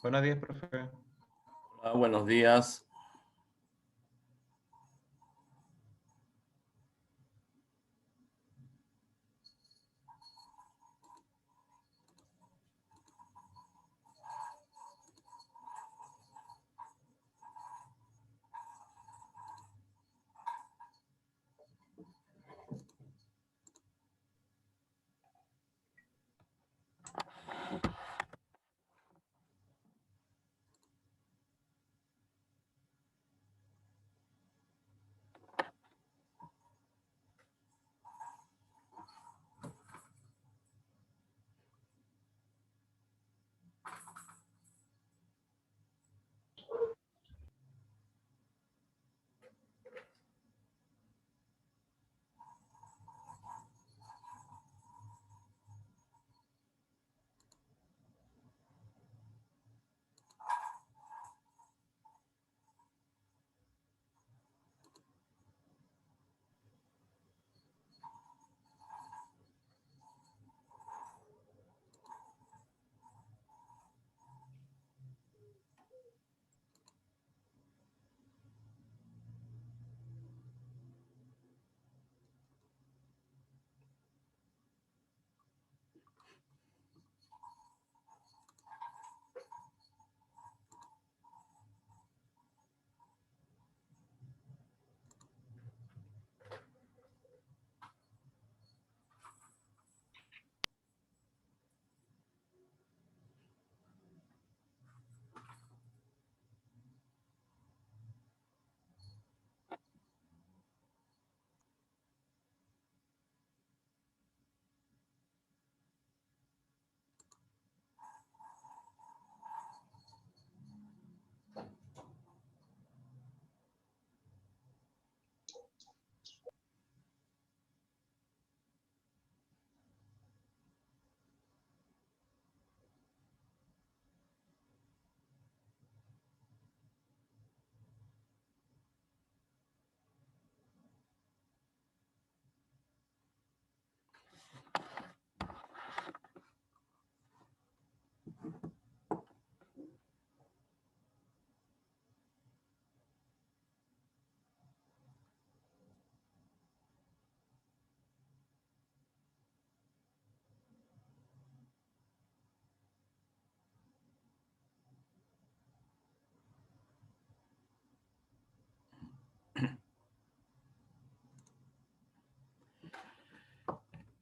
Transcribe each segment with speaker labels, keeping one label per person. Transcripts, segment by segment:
Speaker 1: Buenos días, profe.
Speaker 2: Hola, buenos días.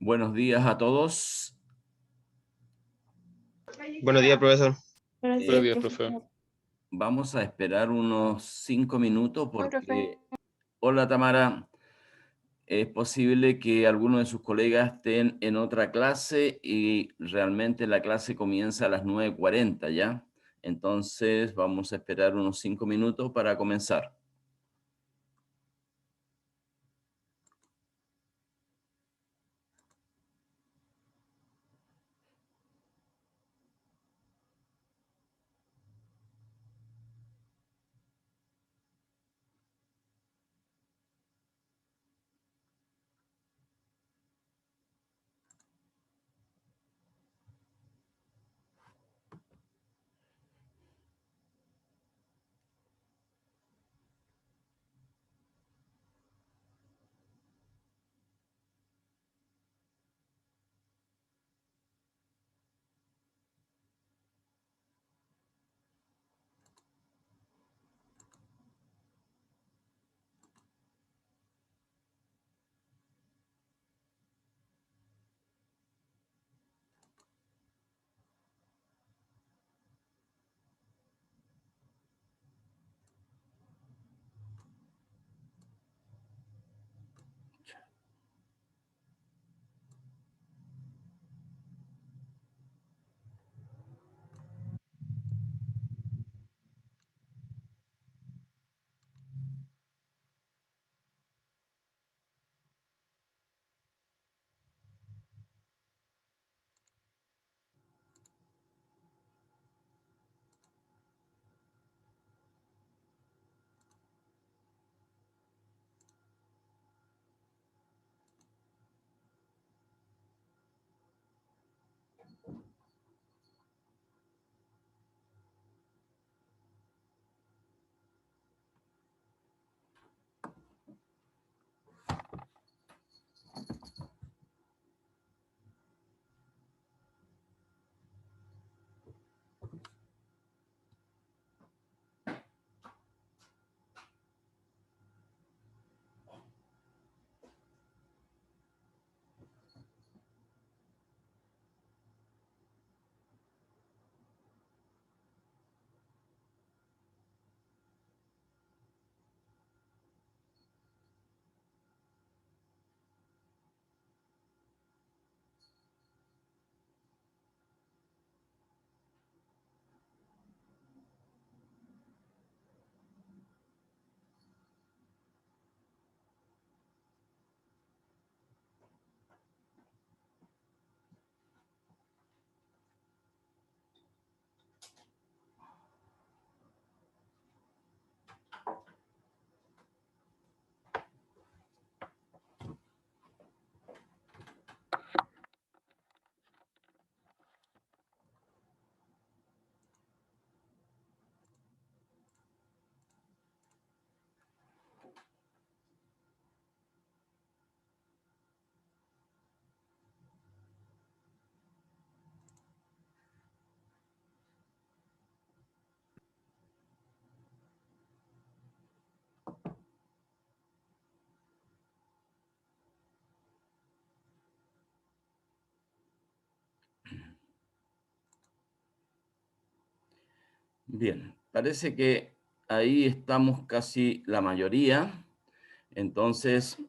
Speaker 2: Buenos días a todos.
Speaker 3: Buenos días, profesor.
Speaker 4: Buenos
Speaker 3: Buenos
Speaker 4: días,
Speaker 3: días, profe.
Speaker 2: Vamos a esperar unos 5 minutos
Speaker 4: Hola, profe.
Speaker 2: porque... Hola, Tamara. Es posible que algunos de sus colegas estén en otra clase y realmente la clase comienza a las 9:40, ¿ya? Entonces vamos a esperar unos 5 minutos para comenzar. Bien, parece que ahí estamos casi la mayoría. Entonces,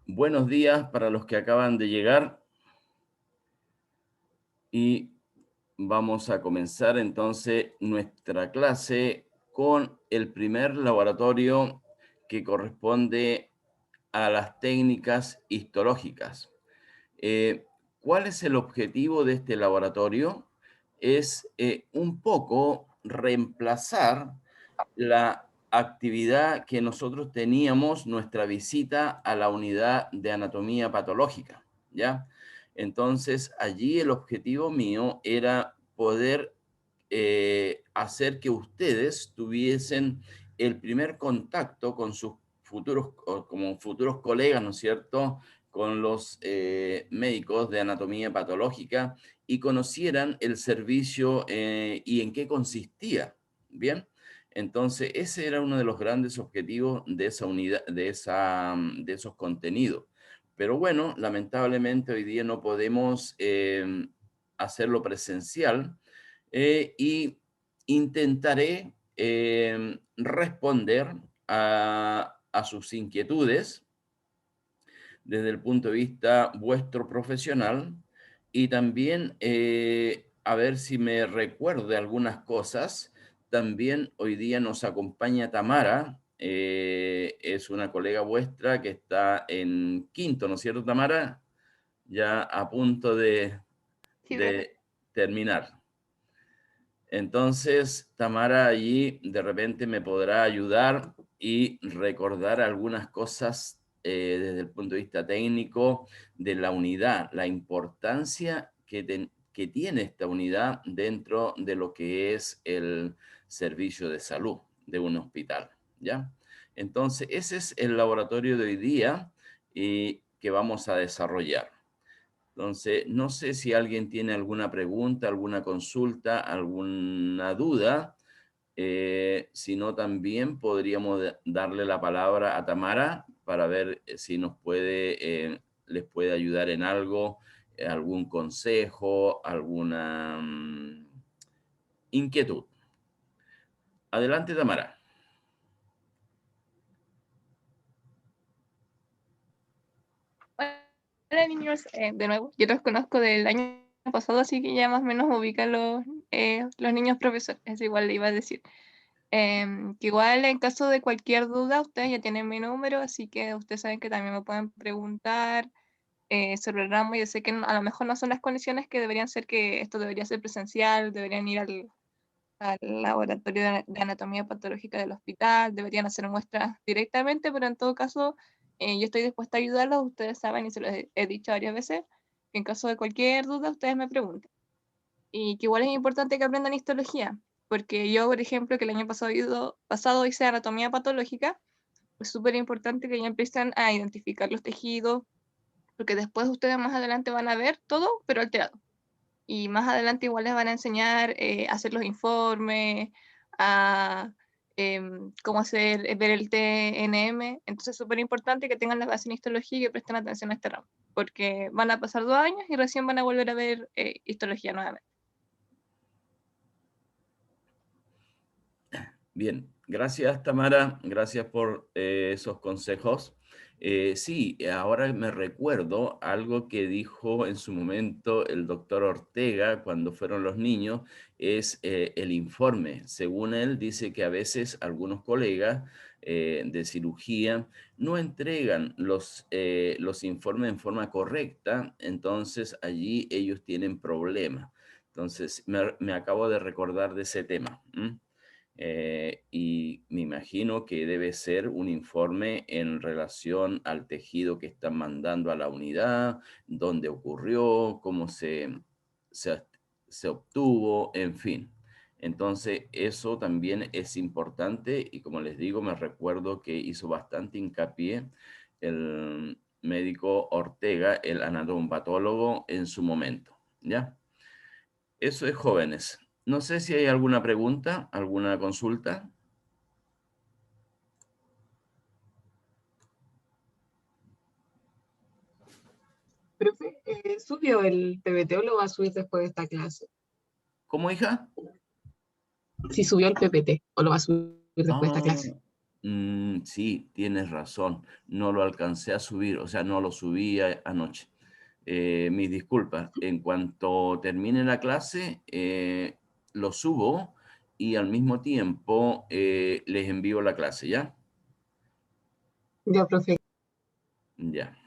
Speaker 2: buenos días para los que acaban de llegar y vamos a comenzar entonces nuestra clase con el primer laboratorio que corresponde a las técnicas histológicas. Eh, ¿Cuál es el objetivo de este laboratorio? Es un poco reemplazar la actividad que nosotros teníamos, nuestra visita a la unidad de anatomía patológica, ¿ya? Entonces, allí el objetivo mío era poder hacer que ustedes tuviesen el primer contacto con sus futuros, como futuros colegas, ¿no es cierto?, con los médicos de anatomía patológica y conocieran el servicio y en qué consistía. Bien, entonces ese era uno de los grandes objetivos de esa unidad, de esos contenidos. Pero bueno, lamentablemente hoy día no podemos hacerlo presencial y intentaré responder a sus inquietudes desde el punto de vista vuestro profesional y también a ver si me recuerdo de algunas cosas. También hoy día nos acompaña Tamara, es una colega vuestra que está en quinto, ¿no es cierto, Tamara? Ya a punto
Speaker 1: Sí, profe.
Speaker 2: de terminar. Entonces, Tamara allí de repente me podrá ayudar y recordar algunas cosas desde el punto de vista técnico de la unidad, la importancia que tiene esta unidad dentro de lo que es el servicio de salud de un hospital, ¿ya? Entonces, ese es el laboratorio de hoy día y que vamos a desarrollar. Entonces, no sé si alguien tiene alguna pregunta, alguna consulta, alguna duda. Si no, también podríamos darle la palabra a Tamara para ver si nos puede, les puede ayudar en algo, algún consejo, alguna inquietud. Adelante, Tamara.
Speaker 1: Hola niños, de nuevo, yo los conozco del año pasado, así que ya más o menos me ubican los niños profesores, es igual le iba a decir. Que igual en caso de cualquier duda, ustedes ya tienen mi número, así que ustedes saben que también me pueden preguntar sobre el ramo. Yo sé que a lo mejor no son las condiciones que deberían ser, que esto debería ser presencial, deberían ir al laboratorio de anatomía patológica del hospital, deberían hacer muestras directamente, pero en todo caso yo estoy dispuesta a ayudarlos. Ustedes saben, y se los he dicho varias veces, que en caso de cualquier duda ustedes me pregunten. Y que igual es importante que aprendan histología, porque yo, por ejemplo, que el año pasado hice anatomía patológica, es súper importante que ya empiecen a identificar los tejidos, porque después ustedes más adelante van a ver todo, pero alterado. Y más adelante igual les van a enseñar a hacer los informes, a cómo hacer, ver el TNM. Entonces es súper importante que tengan la base en histología y que presten atención a este ramo, porque van a pasar 2 años y recién van a volver a ver histología nuevamente.
Speaker 2: Bien, gracias Tamara, gracias por esos consejos. Sí, ahora me recuerdo algo que dijo en su momento el doctor Ortega cuando fueron los niños, es el informe. Según él, dice que a veces algunos colegas de cirugía no entregan los informes en forma correcta, entonces allí ellos tienen problemas. Entonces, me acabo de recordar de ese tema. ¿M? Y me imagino que debe ser un informe en relación al tejido que están mandando a la unidad, dónde ocurrió, cómo se, se obtuvo, en fin. Entonces, eso también es importante y como les digo, me recuerdo que hizo bastante hincapié el médico Ortega, el anatomopatólogo, en su momento, ¿ya? Eso es jóvenes. No sé si hay alguna pregunta, alguna consulta.
Speaker 3: Profe, ¿subió el PBT o lo va a subir después de esta clase?
Speaker 2: ¿Cómo, hija?
Speaker 3: si subió el PPT o lo va a subir después de esta
Speaker 2: Ah,
Speaker 3: clase.
Speaker 2: sí, tienes razón. No lo alcancé a subir, o sea, no lo subí anoche. Mis disculpas. En cuanto termine la clase, lo subo y al mismo tiempo les envío la clase, ¿ya?
Speaker 3: Ya, profe.
Speaker 2: Ya.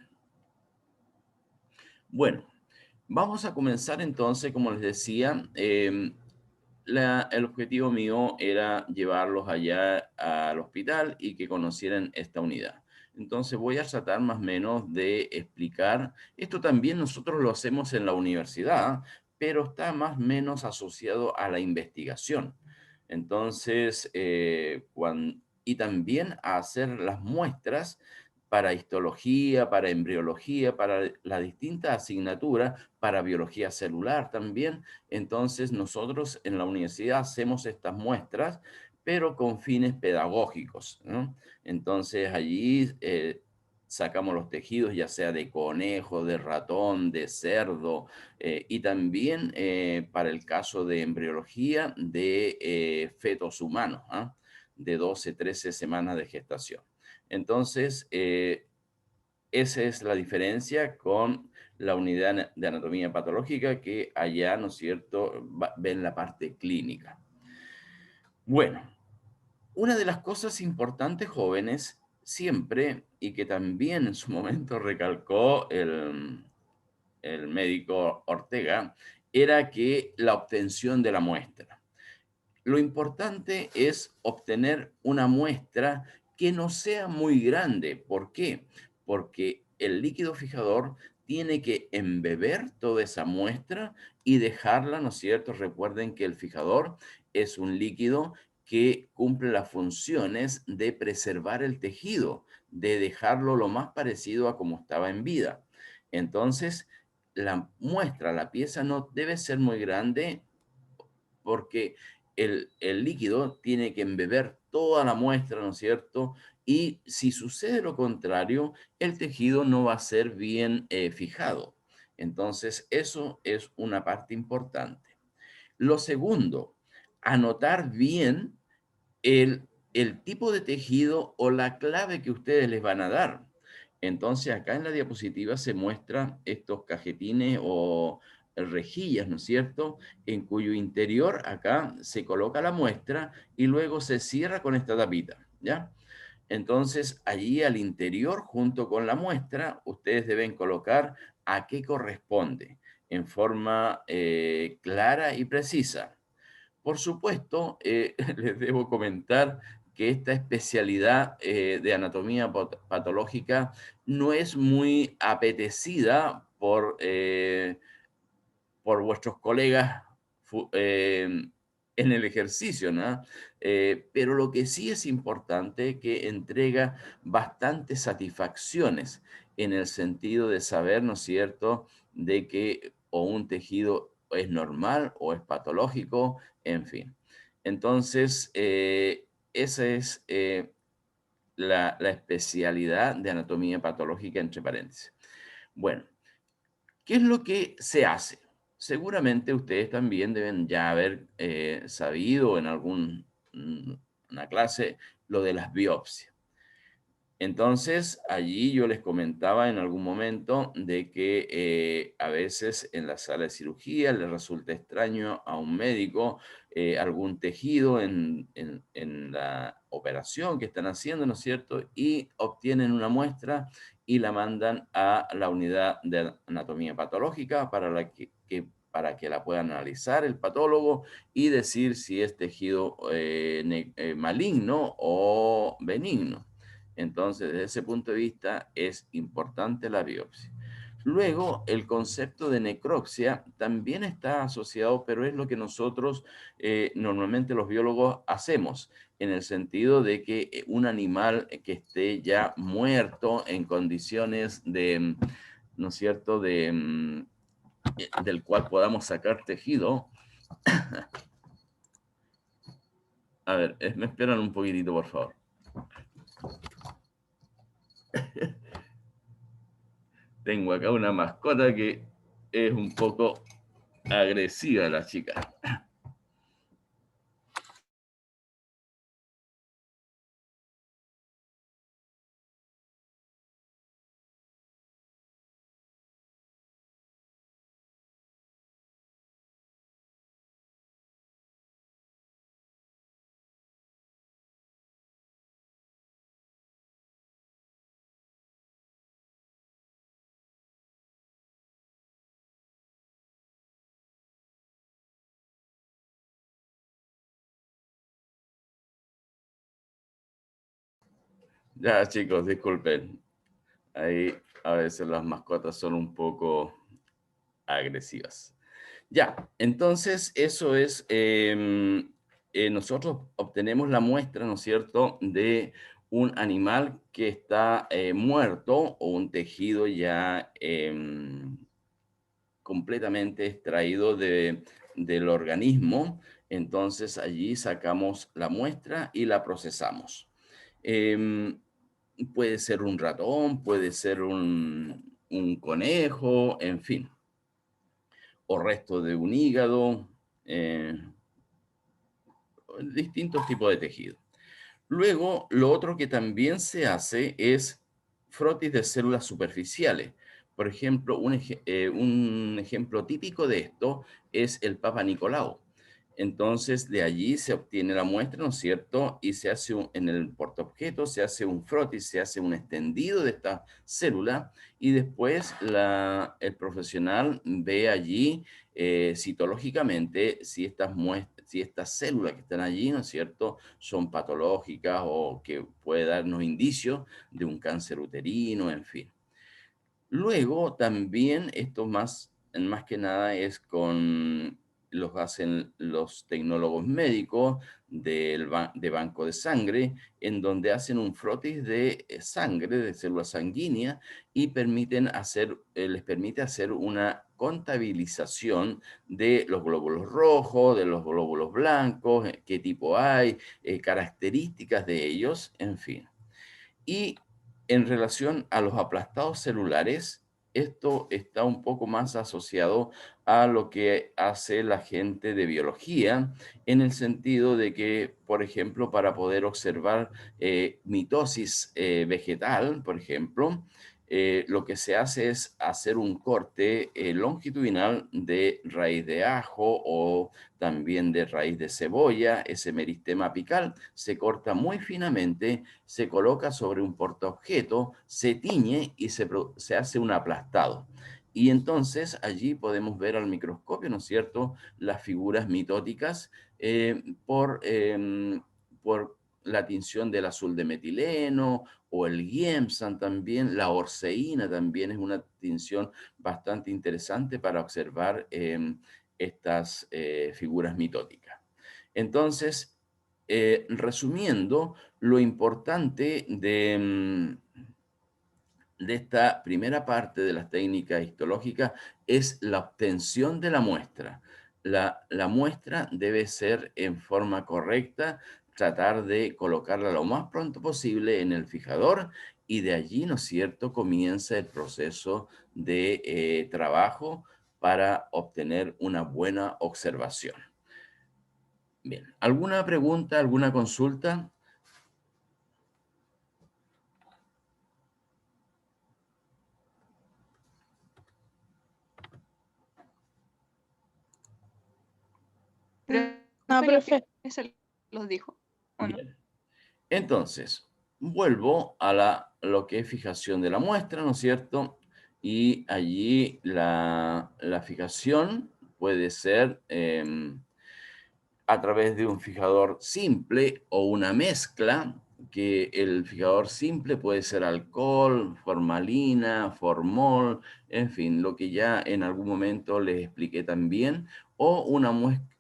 Speaker 2: Bueno, vamos a comenzar entonces, como les decía. El objetivo mío era llevarlos allá al hospital y que conocieran esta unidad. Entonces voy a tratar más o menos de explicar. Esto también nosotros lo hacemos en la universidad, pero está más o menos asociado a la investigación. Entonces, y también a hacer las muestras para histología, para embriología, para las distintas asignaturas, para biología celular también. Entonces, nosotros en la universidad hacemos estas muestras, pero con fines pedagógicos, ¿no? Entonces, allí sacamos los tejidos, ya sea de conejo, de ratón, de cerdo, y también para el caso de embriología de fetos humanos, ¿ah? De 12, 13 semanas de gestación. Entonces, esa es la diferencia con la unidad de anatomía patológica que allá, ¿no es cierto?, ven la parte clínica. Bueno, una de las cosas importantes, jóvenes, siempre, y que también en su momento recalcó el médico Ortega, era que la obtención de la muestra. Lo importante es obtener una muestra que no sea muy grande. ¿Por qué? Porque el líquido fijador tiene que embeber toda esa muestra y dejarla, ¿no es cierto? Recuerden que el fijador es un líquido que cumple las funciones de preservar el tejido, de dejarlo lo más parecido a como estaba en vida. Entonces, la muestra, la pieza no debe ser muy grande porque el líquido tiene que embeber toda la muestra, ¿no es cierto? Y si sucede lo contrario, el tejido no va a ser bien fijado. Entonces, eso es una parte importante. Lo segundo, anotar bien el tipo de tejido o la clave que ustedes les van a dar. Entonces, acá en la diapositiva se muestran estos cajetines o rejillas, ¿no es cierto?, en cuyo interior acá se coloca la muestra y luego se cierra con esta tapita, ¿ya? Entonces, allí al interior, junto con la muestra, ustedes deben colocar a qué corresponde en forma clara y precisa. Por supuesto, les debo comentar que esta especialidad de anatomía patológica no es muy apetecida por vuestros colegas en el ejercicio, ¿no? Pero lo que sí es importante es que entrega bastantes satisfacciones en el sentido de saber, ¿no es cierto?, de que o un tejido es normal o es patológico, en fin. Entonces, esa es la especialidad de anatomía patológica, entre paréntesis. Bueno, ¿qué es lo que se hace? Seguramente ustedes también deben ya haber sabido en una clase lo de las biopsias. Entonces, allí yo les comentaba en algún momento de que a veces en la sala de cirugía les resulta extraño a un médico algún tejido en la operación que están haciendo, ¿no es cierto? Y obtienen una muestra y la mandan a la unidad de anatomía patológica para que la puedan analizar el patólogo y decir si es tejido maligno o benigno. Entonces, desde ese punto de vista, es importante la biopsia. Luego, el concepto de necropsia también está asociado, pero es lo que nosotros normalmente los biólogos hacemos, en el sentido de que un animal que esté ya muerto en condiciones de, ¿no es cierto?, del cual podamos sacar tejido. A ver, me esperan un poquitito, por favor. Tengo acá una mascota que es un poco agresiva, la chica. Ya, chicos, disculpen. Ahí a veces las mascotas son un poco agresivas. Ya, entonces eso es, nosotros obtenemos la muestra, ¿no es cierto?, de un animal que está muerto o un tejido ya completamente extraído del organismo. Entonces allí sacamos la muestra y la procesamos. Em, Puede ser un ratón, puede ser un conejo, en fin, o resto de un hígado, eh, distintos tipos de tejido. Luego, lo otro que también se hace es frotis de células superficiales. Por ejemplo, un ejemplo típico de esto es el Papa Nicolau. Entonces, de allí se obtiene la muestra, ¿no es cierto? Y se hace en el portaobjeto, se hace un frotis, se hace un extendido de esta célula y después el profesional ve allí citológicamente si estas células que están allí, ¿no es cierto?, son patológicas o que puede darnos indicios de un cáncer uterino, en fin. Luego también esto más que nada es los hacen los tecnólogos médicos de banco de sangre, en donde hacen un frotis de sangre, de células sanguíneas, y les permite hacer una contabilización de los glóbulos rojos, de los glóbulos blancos, qué tipo hay, características de ellos, en fin. Y en relación a los aplastados celulares, esto está un poco más asociado a lo que hace la gente de biología, en el sentido de que, por ejemplo, para poder observar mitosis vegetal, por ejemplo, lo que se hace es hacer un corte longitudinal de raíz de ajo o también de raíz de cebolla. Ese meristema apical se corta muy finamente, se coloca sobre un portaobjeto, se tiñe y se hace un aplastado. Y entonces allí podemos ver al microscopio, ¿no es cierto?, las figuras mitóticas por la tinción del azul de metileno o el giemsan también, la orceína también es una tinción bastante interesante para observar estas figuras mitóticas. Entonces, resumiendo, lo importante de esta primera parte de las técnicas histológicas es la obtención de la muestra. La muestra debe ser en forma correcta, tratar de colocarla lo más pronto posible en el fijador y de allí, ¿no es cierto?, comienza el proceso de trabajo para obtener una buena observación. Bien, ¿alguna pregunta, alguna consulta?
Speaker 1: Creo
Speaker 4: No,
Speaker 1: que
Speaker 4: profe.
Speaker 1: se los dijo, ¿o no?
Speaker 2: Bien. Entonces, vuelvo a lo que es fijación de la muestra, ¿no es cierto? Y allí la fijación puede ser a través de un fijador simple o una mezcla, que el fijador simple puede ser alcohol, formalina, formol, en fin, lo que ya en algún momento les expliqué también, o una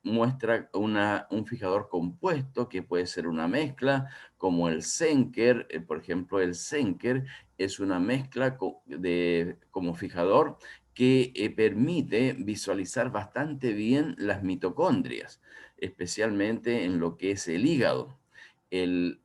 Speaker 2: un fijador compuesto que puede ser una mezcla, como el Senker, por ejemplo, el Senker es una mezcla como fijador que permite visualizar bastante bien las mitocondrias, especialmente en lo que es el hígado. El,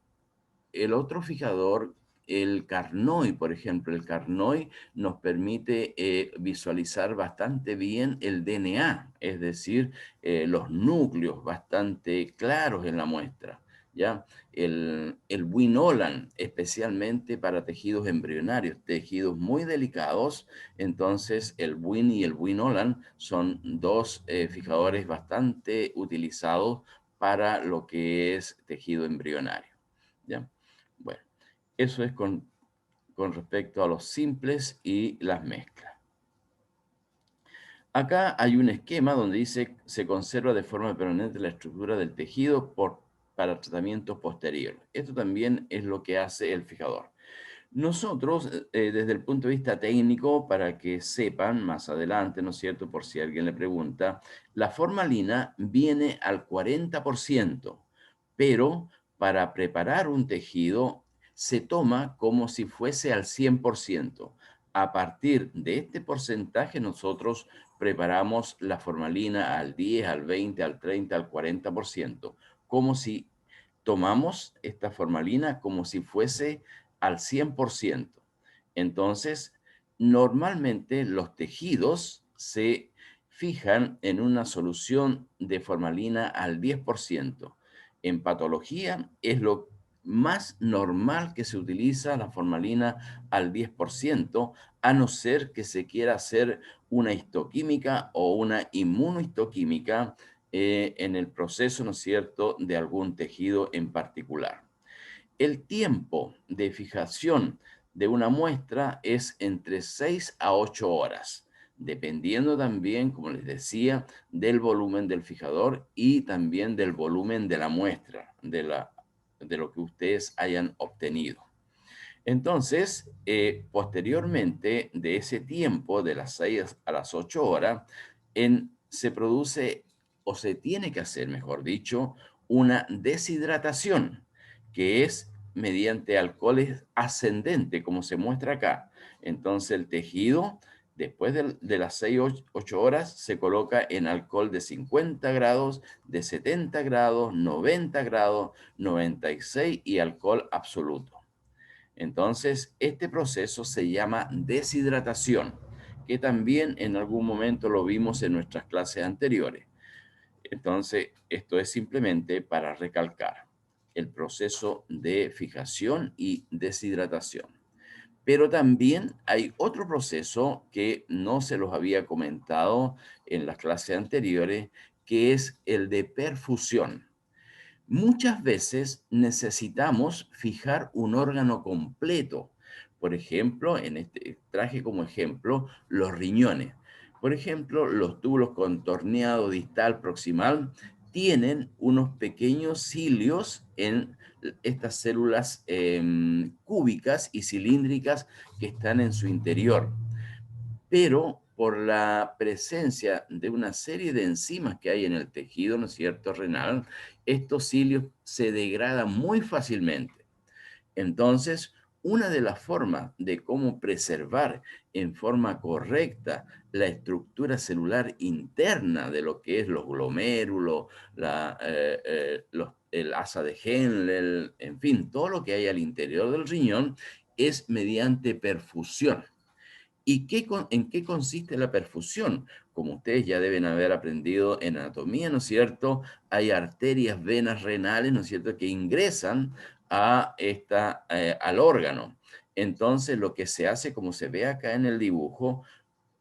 Speaker 2: el otro fijador, el Carnoy, por ejemplo, el Carnoy nos permite visualizar bastante bien el DNA, es decir, los núcleos bastante claros en la muestra. ¿Ya? El Winolan, especialmente para tejidos embrionarios, tejidos muy delicados, entonces el Win y el Winolan son dos fijadores bastante utilizados para lo que es tejido embrionario. ¿Ya? Bueno, eso es con respecto a los simples y las mezclas. Acá hay un esquema donde dice se conserva de forma permanente la estructura del tejido por para tratamiento posterior. Esto también es lo que hace el fijador. Nosotros, desde el punto de vista técnico, para que sepan más adelante, ¿no es cierto?, por si alguien le pregunta, la formalina viene al 40%, pero para preparar un tejido se toma como si fuese al 100%. A partir de este porcentaje nosotros preparamos la formalina al 10, al 20, al 30, al 40%, como si tomamos esta formalina como si fuese al 100%. Entonces, normalmente los tejidos se fijan en una solución de formalina al 10%. En patología es lo más normal que se utiliza la formalina al 10%, a no ser que se quiera hacer una histoquímica o una inmunohistoquímica en el proceso, ¿no es cierto?, de algún tejido en particular. El tiempo de fijación de una muestra es entre 6 a 8 horas, dependiendo también, como les decía, del volumen del fijador y también del volumen de la muestra, de lo que ustedes hayan obtenido. Entonces, posteriormente de ese tiempo, de las 6 a las 8 horas, se produce, o se tiene que hacer, mejor dicho, una deshidratación, que es mediante alcoholes ascendente, como se muestra acá. Entonces, el tejido, después de las 6 o 8 horas, se coloca en alcohol de 50 grados, de 70 grados, 90 grados, 96 y alcohol absoluto. Entonces, este proceso se llama deshidratación, que también en algún momento lo vimos en nuestras clases anteriores. Entonces, esto es simplemente para recalcar el proceso de fijación y deshidratación. Pero también hay otro proceso que no se los había comentado en las clases anteriores, que es el de perfusión. Muchas veces necesitamos fijar un órgano completo. Por ejemplo, en este traje como ejemplo los riñones. Por ejemplo, los túbulos contorneado distal proximal tienen unos pequeños cilios en estas células cúbicas y cilíndricas que están en su interior, pero por la presencia de una serie de enzimas que hay en el tejido, ¿no es cierto?, renal, estos cilios se degradan muy fácilmente. Entonces, una de las formas de cómo preservar en forma correcta la estructura celular interna de lo que es los glomérulos, el asa de Henle, en fin, todo lo que hay al interior del riñón, es mediante perfusión. ¿Y en qué consiste la perfusión? Como ustedes ya deben haber aprendido en anatomía, ¿no es cierto? Hay arterias, venas renales, ¿no es cierto?, que ingresan al órgano. Entonces, lo que se hace, como se ve acá en el dibujo,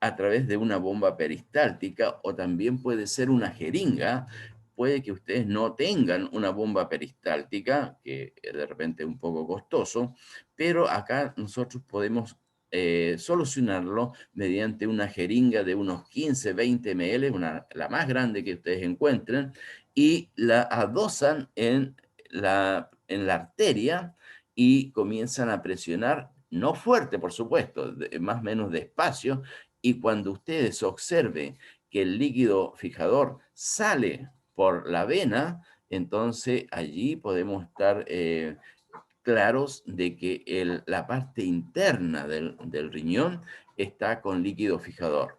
Speaker 2: a través de una bomba peristáltica o también puede ser una jeringa. Puede que ustedes no tengan una bomba peristáltica, que de repente es un poco costoso, pero acá nosotros podemos solucionarlo mediante una jeringa de unos 15, 20 ml, la más grande que ustedes encuentren, y la adosan en la arteria y comienzan a presionar, no fuerte, por supuesto, más o menos despacio, y cuando ustedes observen que el líquido fijador sale por la vena, entonces allí podemos estar claros de que la parte interna del riñón está con líquido fijador.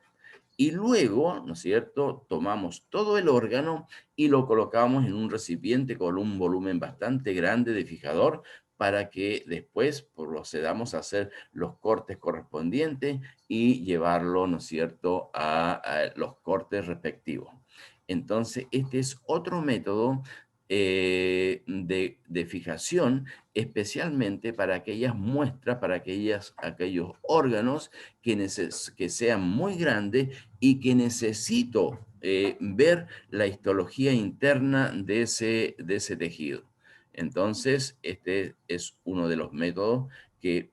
Speaker 2: Y luego, ¿no es cierto?, tomamos todo el órgano y lo colocamos en un recipiente con un volumen bastante grande de fijador para que después procedamos a hacer los cortes correspondientes y llevarlo, ¿no es cierto?, a los cortes respectivos. Entonces, este es otro método de fijación, especialmente para aquellas muestras, para aquellos órganos que sean muy grandes y que necesito ver la histología interna de ese tejido. Entonces, este es uno de los métodos que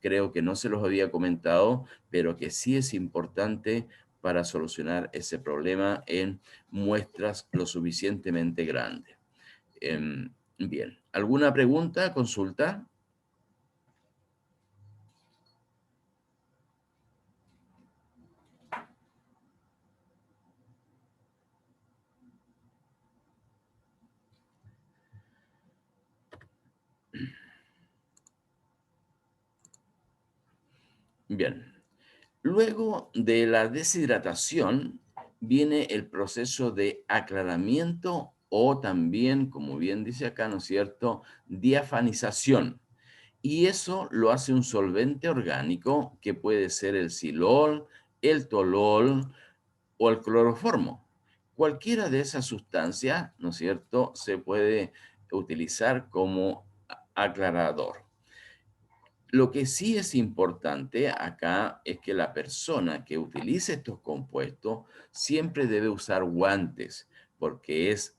Speaker 2: creo que no se los había comentado, pero que sí es importante para solucionar ese problema en muestras lo suficientemente grandes. Bien. ¿Alguna pregunta, consulta? Bien. Luego de la deshidratación viene el proceso de aclaramiento o también, como bien dice acá, ¿no es cierto?, diafanización. Y eso lo hace un solvente orgánico que puede ser el silol, el tolol o el cloroformo. Cualquiera de esas sustancias, ¿no es cierto?, se puede utilizar como aclarador. Lo que sí es importante acá es que la persona que utilice estos compuestos siempre debe usar guantes, porque es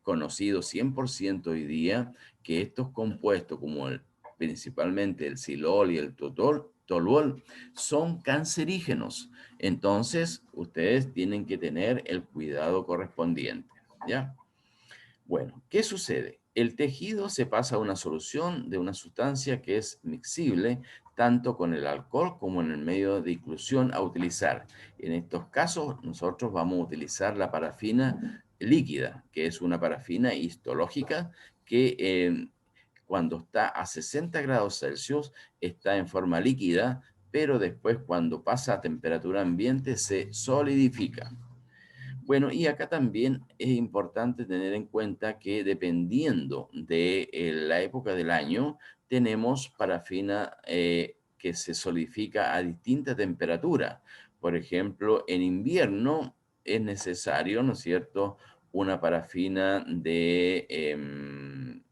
Speaker 2: conocido 100% hoy día que estos compuestos, como principalmente el silol y el toluol, son cancerígenos. Entonces, ustedes tienen que tener el cuidado correspondiente, ¿ya? Bueno, ¿qué sucede? El tejido se pasa a una solución de una sustancia que es mixible tanto con el alcohol como en el medio de inclusión a utilizar. En estos casos, nosotros vamos a utilizar la parafina líquida, que es una parafina histológica que cuando está a 60 grados Celsius está en forma líquida, pero después cuando pasa a temperatura ambiente se solidifica. Bueno, y acá también es importante tener en cuenta que dependiendo de la época del año, tenemos parafina que se solidifica a distinta temperatura. Por ejemplo, en invierno es necesario, ¿no es cierto?, una parafina de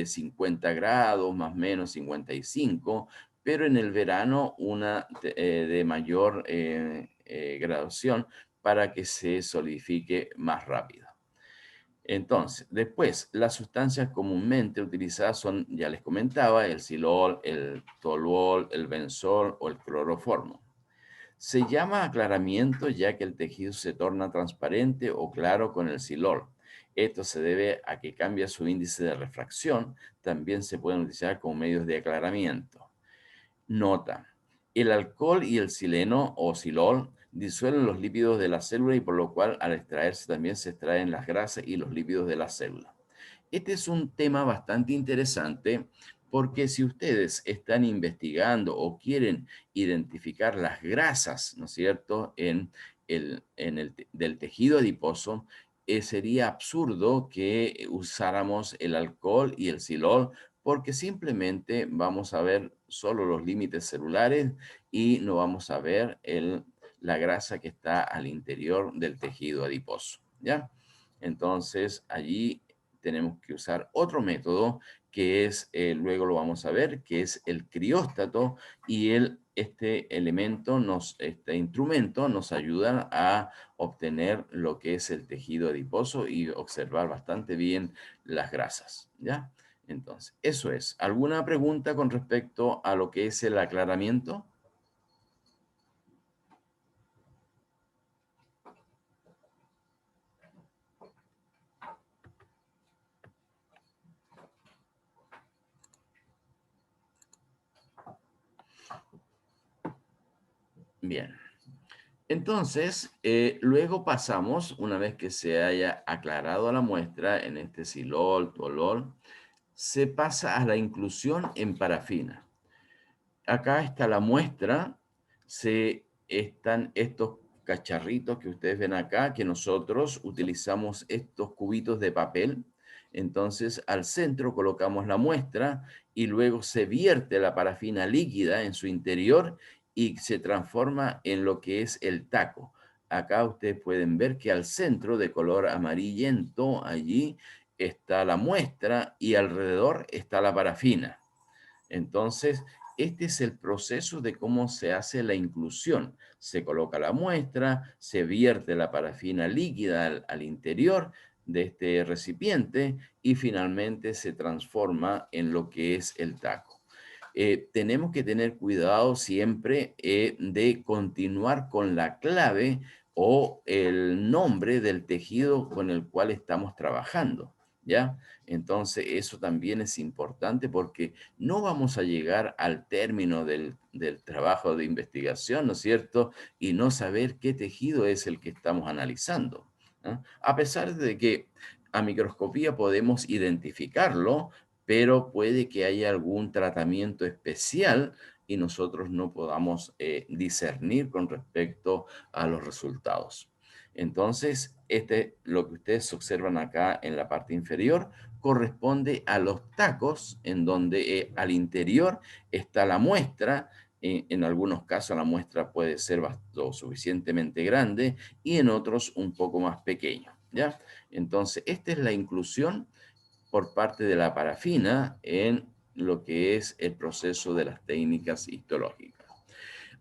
Speaker 2: 50 grados, más o menos 55, pero en el verano una de mayor graduación para que se solidifique más rápido. Entonces, después, las sustancias comúnmente utilizadas son, ya les comentaba, el silol, el toluol, el benzol o el cloroformo. Se llama aclaramiento ya que el tejido se torna transparente o claro con el silol. Esto se debe a que cambia su índice de refracción. También se pueden utilizar como medios de aclaramiento. Nota: el alcohol y el sileno o silol disuelven los lípidos de la célula y por lo cual al extraerse también se extraen las grasas y los lípidos de la célula. Este es un tema bastante interesante porque si ustedes están investigando o quieren identificar las grasas, ¿no es cierto?, del tejido adiposo, sería absurdo que usáramos el alcohol y el silol porque simplemente vamos a ver solo los límites celulares y no vamos a ver la grasa que está al interior del tejido adiposo, ¿ya? Entonces, allí tenemos que usar otro método que es, luego lo vamos a ver, que es el crióstato y este elemento, este instrumento nos ayuda a obtener lo que es el tejido adiposo y observar bastante bien las grasas, ¿ya? Entonces, eso es. ¿Alguna pregunta con respecto a lo que es el aclaramiento? Bien. Entonces, luego pasamos, una vez que se haya aclarado la muestra en este silol, tolol, se pasa a la inclusión en parafina. Acá está la muestra, están estos cacharritos que ustedes ven acá, que nosotros utilizamos estos cubitos de papel. Entonces, al centro colocamos la muestra y luego se vierte la parafina líquida en su interior y se transforma en lo que es el taco. Acá ustedes pueden ver que al centro, de color amarillento, allí está la muestra y alrededor está la parafina. Entonces, este es el proceso de cómo se hace la inclusión. Se coloca la muestra, se vierte la parafina líquida al interior de este recipiente y finalmente se transforma en lo que es el taco. Tenemos que tener cuidado siempre de continuar con la clave o el nombre del tejido con el cual estamos trabajando. ¿ya? Entonces, eso también es importante porque no vamos a llegar al término del trabajo de investigación, ¿no es cierto? Y no saber qué tejido es el que estamos analizando, ¿ah? A pesar de que a microscopía podemos identificarlo, pero puede que haya algún tratamiento especial y nosotros no podamos discernir con respecto a los resultados. Entonces, lo que ustedes observan acá en la parte inferior corresponde a los tacos, en donde al interior está la muestra. En algunos casos la muestra puede ser lo suficientemente grande y en otros un poco más pequeño, ¿ya? Entonces, esta es la inclusión por parte de la parafina en lo que es el proceso de las técnicas histológicas.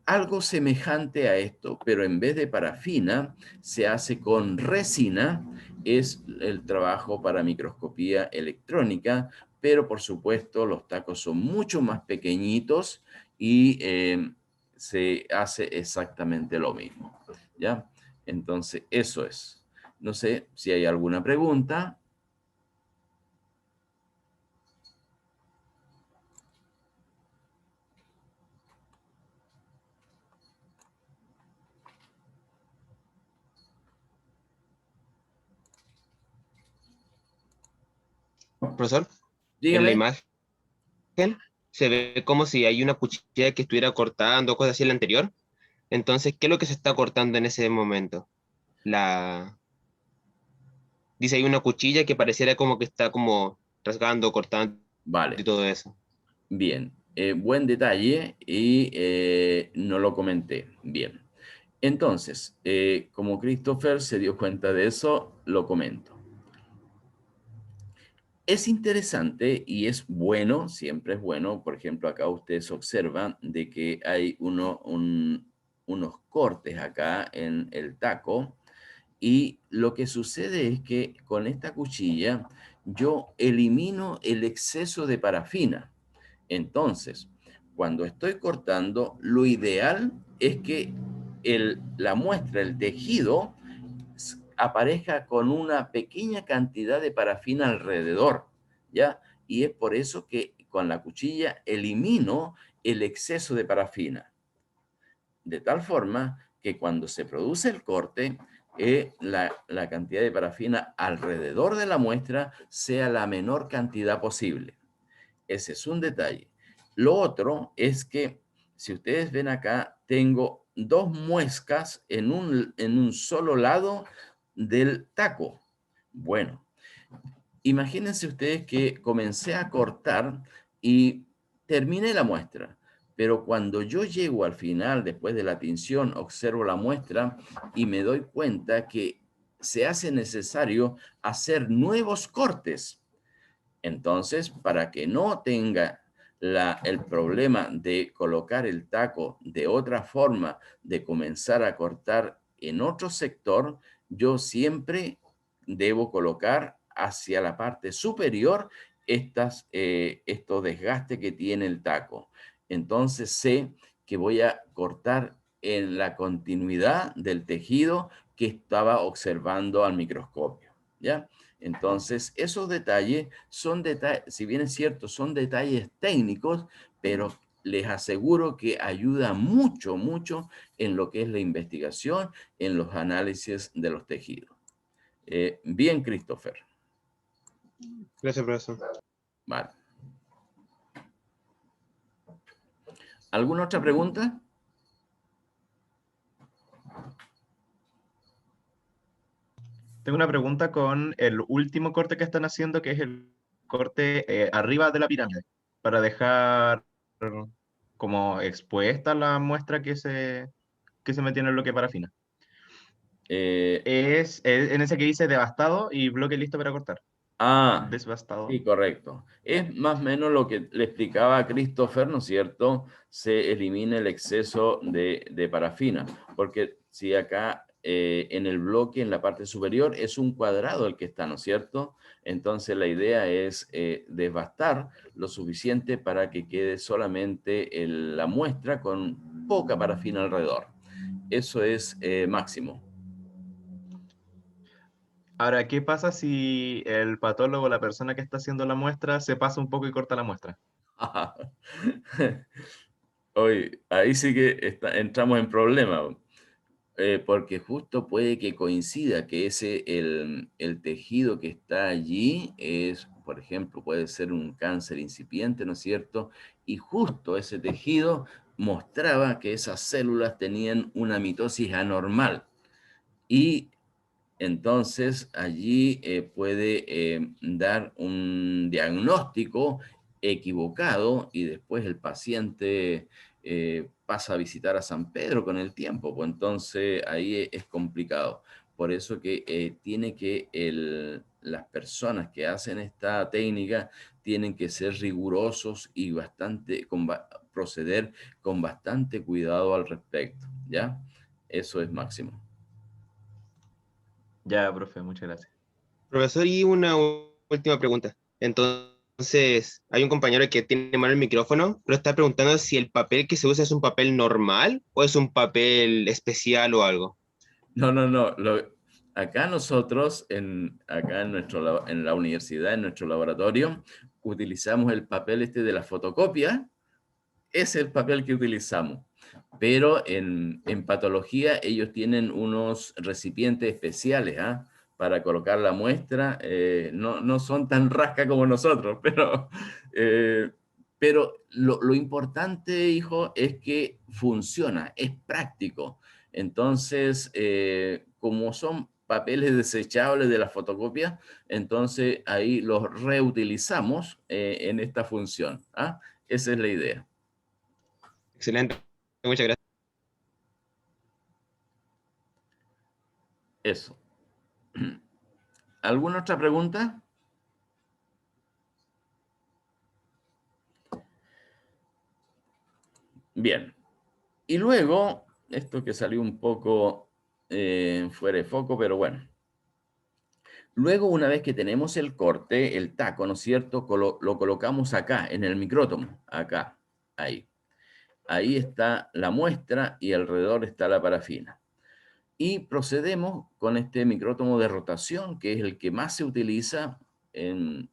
Speaker 2: Algo semejante a esto, pero en vez de parafina, se hace con resina, es el trabajo para microscopía electrónica, pero por supuesto los tacos son mucho más pequeñitos y se hace exactamente lo mismo, ¿ya? Entonces, eso es. No sé si hay alguna pregunta.
Speaker 4: Profesor, en la
Speaker 2: Dígame.
Speaker 4: imagen se ve como si hay una cuchilla que estuviera cortando, cosas así en la anterior. Entonces, ¿qué es lo que se está cortando en ese momento? La... Dice, hay una cuchilla que pareciera como que está como rasgando, cortando y
Speaker 2: Vale.
Speaker 4: todo eso.
Speaker 2: Bien, buen detalle y no lo comenté. Bien. Entonces, como Christopher se dio cuenta de eso, lo comento. Es interesante y es bueno, siempre es bueno, por ejemplo, acá ustedes observan de que hay unos cortes acá en el taco y lo que sucede es que con esta cuchilla yo elimino el exceso de parafina. Entonces, cuando estoy cortando, lo ideal es que la muestra, el tejido, aparezca con una pequeña cantidad de parafina alrededor, ¿ya? Y es por eso que con la cuchilla elimino el exceso de parafina, de tal forma que cuando se produce el corte, la cantidad de parafina alrededor de la muestra sea la menor cantidad posible. Ese es un detalle. Lo otro es que, si ustedes ven acá, tengo dos muescas en un solo lado del taco. Bueno, imagínense ustedes que comencé a cortar y terminé la muestra, pero cuando yo llego al final, después de la tinción, observo la muestra y me doy cuenta que se hace necesario hacer nuevos cortes. Entonces, para que no tenga el problema de colocar el taco de otra forma, de comenzar a cortar en otro sector, yo siempre debo colocar hacia la parte superior estos desgastes que tiene el taco. Entonces sé que voy a cortar en la continuidad del tejido que estaba observando al microscopio, ¿ya? Entonces, esos detalles son detalles, si bien es cierto, son detalles técnicos, pero les aseguro que ayuda mucho, mucho en lo que es la investigación, en los análisis de los tejidos. Bien, Christopher.
Speaker 4: Gracias, profesor.
Speaker 2: Vale. ¿Alguna otra pregunta?
Speaker 5: Tengo una pregunta con el último corte que están haciendo, que es el corte arriba de la pirámide, para dejar como expuesta la muestra que se metió en el bloque parafina.
Speaker 2: Eh,
Speaker 5: Es en ese que dice devastado y bloque listo para cortar.
Speaker 2: Ah,
Speaker 5: Desbastado.
Speaker 2: sí, correcto. Es más o menos lo que le explicaba a Christopher, ¿no es cierto? Se elimina el exceso de parafina, porque si acá en el bloque, en la parte superior, es un cuadrado el que está, ¿no es cierto? Entonces la idea es desbastar lo suficiente para que quede solamente la muestra con poca parafina alrededor. Eso es máximo.
Speaker 5: Ahora, ¿qué pasa si el patólogo, la persona que está haciendo la muestra, se pasa un poco y corta la muestra?
Speaker 2: Hoy, ahí sí que entramos en problema, porque justo puede que coincida que el tejido que está allí es, por ejemplo, puede ser un cáncer incipiente, ¿no es cierto? Y justo ese tejido mostraba que esas células tenían una mitosis anormal. Y entonces allí puede dar un diagnóstico equivocado y después el paciente pasa a visitar a San Pedro con el tiempo, pues entonces ahí es complicado. Por eso que tiene que las personas que hacen esta técnica tienen que ser rigurosos y proceder con bastante cuidado al respecto, ¿ya? Eso es máximo.
Speaker 5: Ya, profe, muchas gracias.
Speaker 4: Profesor, y una última pregunta. Entonces, hay un compañero que tiene mal el micrófono, pero está preguntando si el papel que se usa es un papel normal o es un papel especial o algo.
Speaker 2: No, no, no. Acá nosotros, acá en la universidad, en nuestro laboratorio, utilizamos el papel este de la fotocopia. Es el papel que utilizamos. Pero en patología ellos tienen unos recipientes especiales, ¿ah? Para colocar la muestra. No, no son tan rasca como nosotros, eh, pero lo importante, hijo, es que funciona, es práctico. Entonces, como son papeles desechables de la fotocopia, entonces ahí los reutilizamos en esta función, ¿ah? Esa es la idea.
Speaker 4: Excelente, muchas gracias.
Speaker 2: Eso. ¿Alguna otra pregunta? Bien. Y luego, esto que salió un poco fuera de foco, pero bueno. Luego, una vez que tenemos el corte, el taco, ¿no es cierto? Lo colocamos acá, en el micrótomo, acá, ahí. Ahí está la muestra y alrededor está la parafina. Y procedemos con este micrótomo de rotación, que es el que más se utiliza en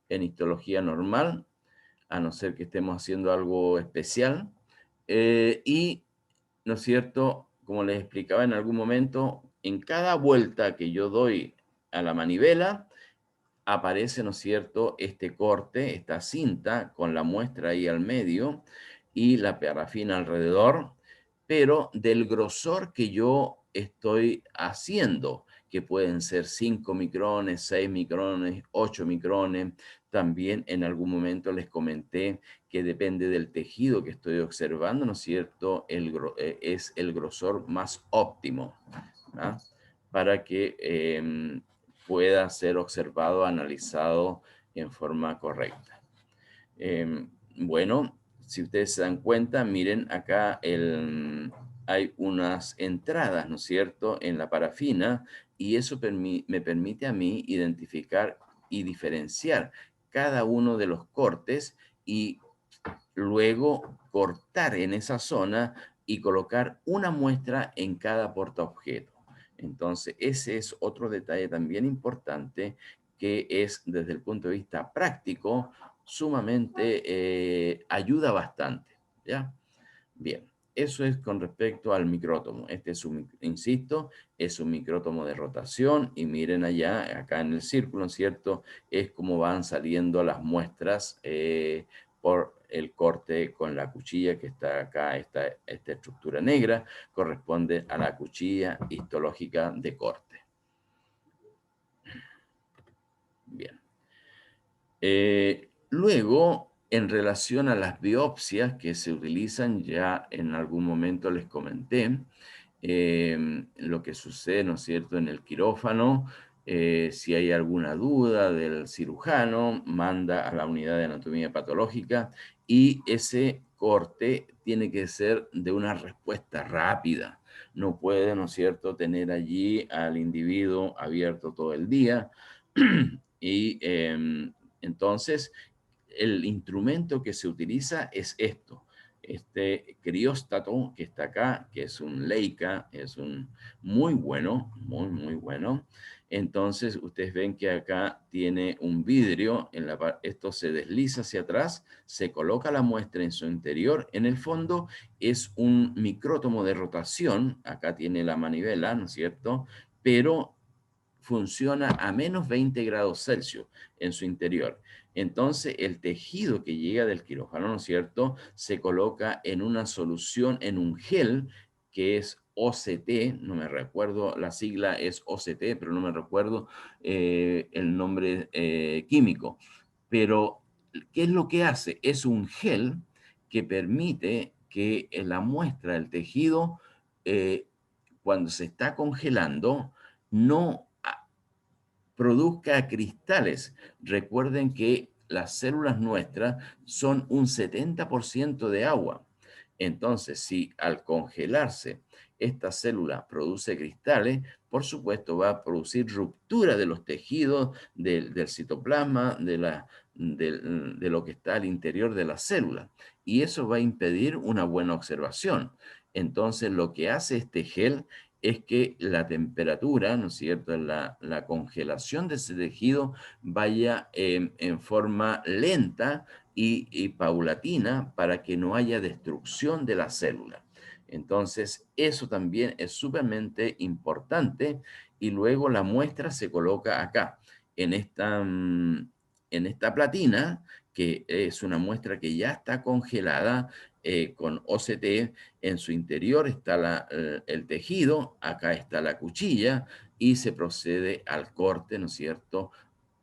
Speaker 2: histología normal, a no ser que estemos haciendo algo especial. Y, ¿no es cierto? Como les explicaba en algún momento, en cada vuelta que yo doy a la manivela, aparece, ¿no es cierto?, este corte, esta cinta con la muestra ahí al medio y la parafina alrededor, pero del grosor que yo estoy haciendo, que pueden ser 5 micrones, 6 micrones, 8 micrones. También en algún momento les comenté que depende del tejido que estoy observando, ¿no es cierto?, es el grosor más óptimo, ¿ah? Para que pueda ser observado, analizado en forma correcta. Bueno, si ustedes se dan cuenta, miren acá hay unas entradas, ¿no es cierto?, en la parafina, y eso me permite a mí identificar y diferenciar cada uno de los cortes y luego cortar en esa zona y colocar una muestra en cada portaobjeto. Entonces, ese es otro detalle también importante que es, desde el punto de vista práctico, sumamente ayuda bastante, ¿ya? Bien, eso es con respecto al micrótomo. Este es insisto, es un micrótomo de rotación y miren allá, acá en el círculo, ¿cierto? Es como van saliendo las muestras por el corte con la cuchilla que está acá, esta estructura negra, corresponde a la cuchilla histológica de corte. Bien. Luego, en relación a las biopsias que se utilizan, ya en algún momento les comenté lo que sucede, ¿no es cierto?, en el quirófano. Si hay alguna duda del cirujano, manda a la unidad de anatomía patológica y ese corte tiene que ser de una respuesta rápida. No puede, ¿no es cierto?, tener allí al individuo abierto todo el día y entonces el instrumento que se utiliza es esto. este crióstato que está acá, que es un Leica, es un muy bueno, muy bueno. Entonces, ustedes ven que acá tiene un vidrio, esto se desliza hacia atrás, se coloca la muestra en su interior. En el fondo es un micrótomo de rotación, acá tiene la manivela, ¿no es cierto? Pero funciona a menos 20 grados Celsius en su interior. Entonces, el tejido que llega del quirófano, ¿no es cierto?, se coloca en una solución, en un gel, que es OCT, no me recuerdo, la sigla es OCT, pero no me recuerdo el nombre químico. Pero, ¿qué es lo que hace? Es un gel que permite que la muestra del tejido, cuando se está congelando, no produzca cristales. Recuerden que las células nuestras son un 70% de agua. Entonces, si al congelarse esta célula produce cristales, por supuesto va a producir ruptura de los tejidos, del citoplasma, de lo que está al interior de la célula. Y eso va a impedir una buena observación. Entonces, lo que hace este gel es que la temperatura, ¿no es cierto?, la congelación de ese tejido vaya en forma lenta y paulatina para que no haya destrucción de la célula. Entonces, eso también es sumamente importante y luego la muestra se coloca acá, en esta platina, que es una muestra que ya está congelada con OCT. En su interior está el tejido, acá está la cuchilla y se procede al corte, ¿no es cierto?,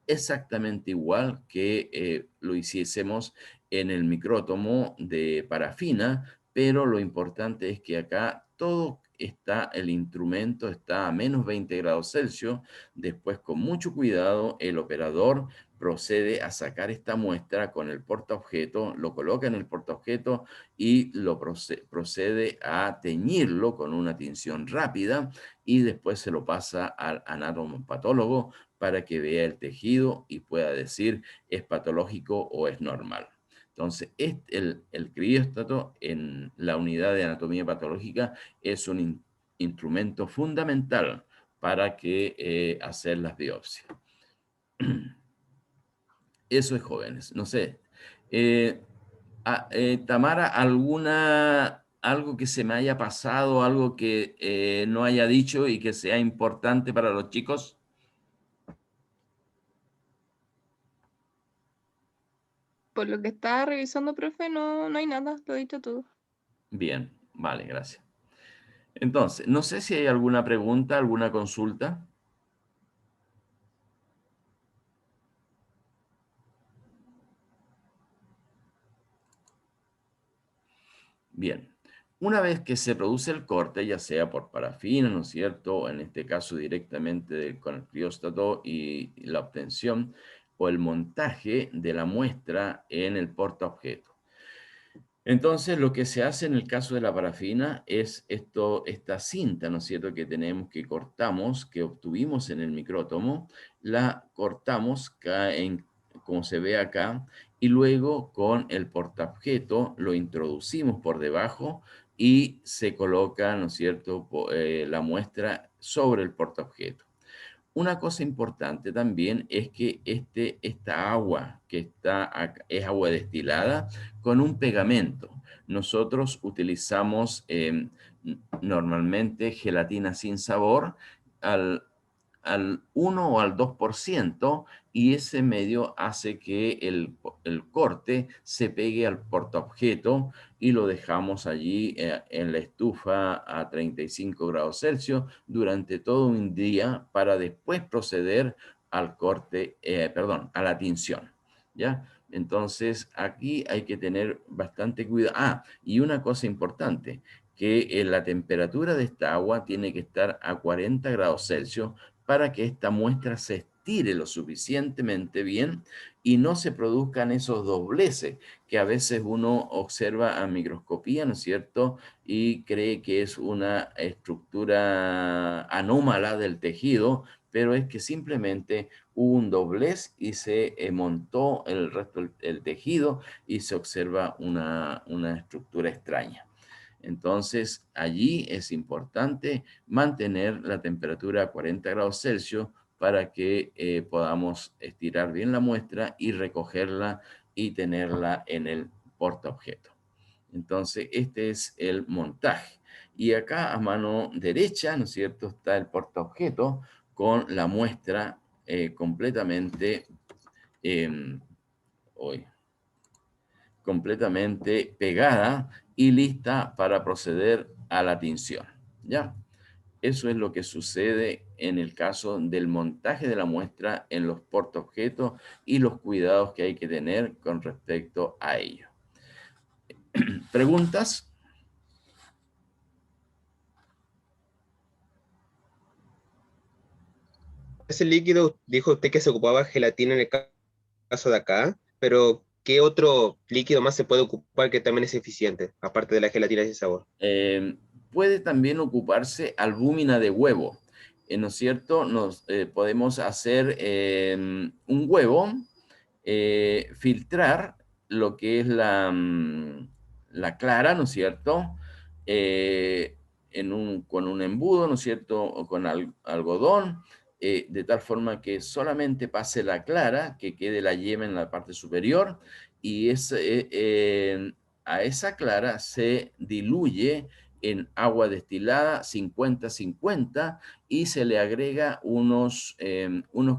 Speaker 2: exactamente igual que lo hiciésemos en el micrótomo de parafina, pero lo importante es que acá todo está, el instrumento está a menos 20 grados Celsius. Después, con mucho cuidado, el operador procede a sacar esta muestra con el portaobjeto, lo coloca en el portaobjeto y lo procede a teñirlo con una tinción rápida y después se lo pasa al anatomopatólogo para que vea el tejido y pueda decir es patológico o es normal. Entonces, el crióstato en la unidad de anatomía patológica es un instrumento fundamental para hacer las biopsias. Eso es, jóvenes. No sé. Tamara, algo que se me haya pasado, algo que no haya dicho y que sea importante para los chicos?
Speaker 1: Por lo que estaba revisando, profe, no hay nada, lo he dicho todo.
Speaker 2: Bien, vale, gracias. Entonces, no sé si hay alguna pregunta, alguna consulta. Bien, una vez que se produce el corte, ya sea por parafina, ¿no es cierto?, o en este caso directamente con el crióstato y la obtención o el montaje de la muestra en el portaobjeto. Entonces, lo que se hace en el caso de la parafina es esta cinta, ¿no es cierto?, que tenemos, que cortamos, que obtuvimos en el micrótomo, la cortamos como se ve acá, y luego con el portaobjeto lo introducimos por debajo y se coloca, ¿no es cierto?, la muestra sobre el portaobjeto. Una cosa importante también es que esta agua que está acá es agua destilada con un pegamento. Nosotros utilizamos normalmente gelatina sin sabor al 1 o al 2%, y ese medio hace que el corte se pegue al portaobjeto y lo dejamos allí en la estufa a 35 grados Celsius durante todo un día para después proceder al corte, perdón, a la tinción, ¿ya? Entonces, aquí hay que tener bastante cuidado. Y una cosa importante, que la temperatura de esta agua tiene que estar a 40 grados Celsius para que esta muestra se estire lo suficientemente bien y no se produzcan esos dobleces que a veces uno observa a microscopía, ¿no es cierto?, y cree que es una estructura anómala del tejido, pero es que simplemente hubo un doblez y se montó el resto del tejido y se observa una estructura extraña. Entonces, allí es importante mantener la temperatura a 40 grados Celsius para que podamos estirar bien la muestra y recogerla y tenerla en el portaobjeto. Entonces, este es el montaje. Y acá a mano derecha, ¿no es cierto?, está el portaobjeto con la muestra completamente completamente pegada y lista para proceder a la tinción. ¿Ya? Eso es lo que sucede en el caso del montaje de la muestra en los portaobjetos y los cuidados que hay que tener con respecto a ello. ¿Preguntas?
Speaker 4: Ese líquido, dijo usted que se ocupaba gelatina en el caso de acá, pero ¿qué otro líquido más se puede ocupar que también es eficiente, aparte de la gelatina sin sabor?
Speaker 2: Puede también ocuparse albúmina de huevo. ¿No es cierto? Podemos hacer un huevo, filtrar lo que es la clara, ¿no es cierto? Con un embudo, ¿no es cierto? O con algodón, de tal forma que solamente pase la clara, que quede la yema en la parte superior, y a esa clara se diluye en agua destilada 50-50 y se le agrega unos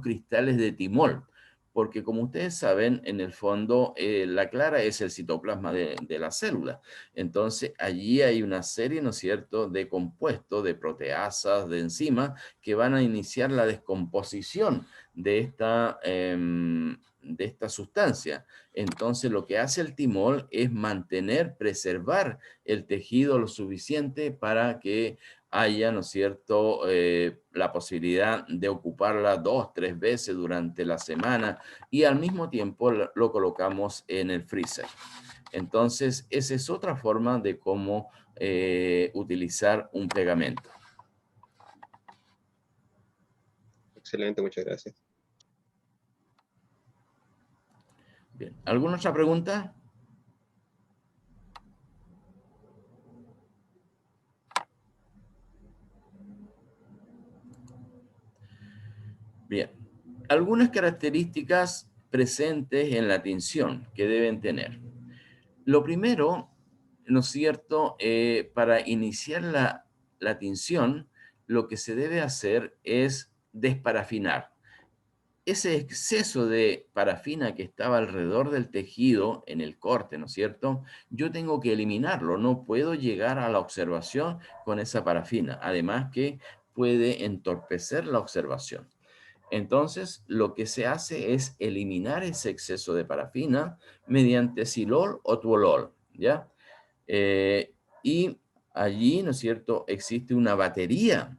Speaker 2: cristales de timol, porque como ustedes saben, en el fondo la clara es el citoplasma de la célula. Entonces allí hay una serie, ¿no es cierto?, de compuestos, de proteasas, de enzimas, que van a iniciar la descomposición de esta sustancia. Entonces lo que hace el timol es preservar el tejido lo suficiente para que haya, ¿no es cierto?, la posibilidad de ocuparla 2-3 veces durante la semana y al mismo tiempo lo colocamos en el freezer. Entonces, esa es otra forma de cómo utilizar un pegamento.
Speaker 4: Excelente, muchas gracias.
Speaker 2: Bien. ¿Alguna otra pregunta? Bien. Algunas características presentes en la tinción que deben tener. Lo primero, ¿no es cierto?, para iniciar la tinción, lo que se debe hacer es desparafinar. Ese exceso de parafina que estaba alrededor del tejido en el corte, ¿no es cierto?, yo tengo que eliminarlo, no puedo llegar a la observación con esa parafina, además que puede entorpecer la observación. Entonces, lo que se hace es eliminar ese exceso de parafina mediante silol o tuolol, ¿ya? Y allí, ¿no es cierto?, existe una batería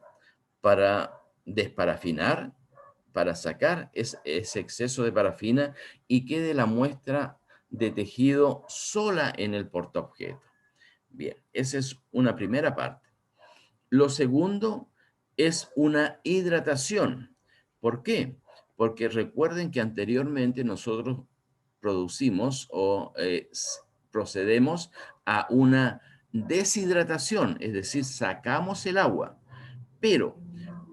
Speaker 2: para desparafinar, para sacar ese exceso de parafina y quede la muestra de tejido sola en el portaobjeto. Bien, esa es una primera parte. Lo segundo es una hidratación. ¿Por qué? Porque recuerden que anteriormente nosotros producimos o procedemos a una deshidratación, es decir, sacamos el agua, pero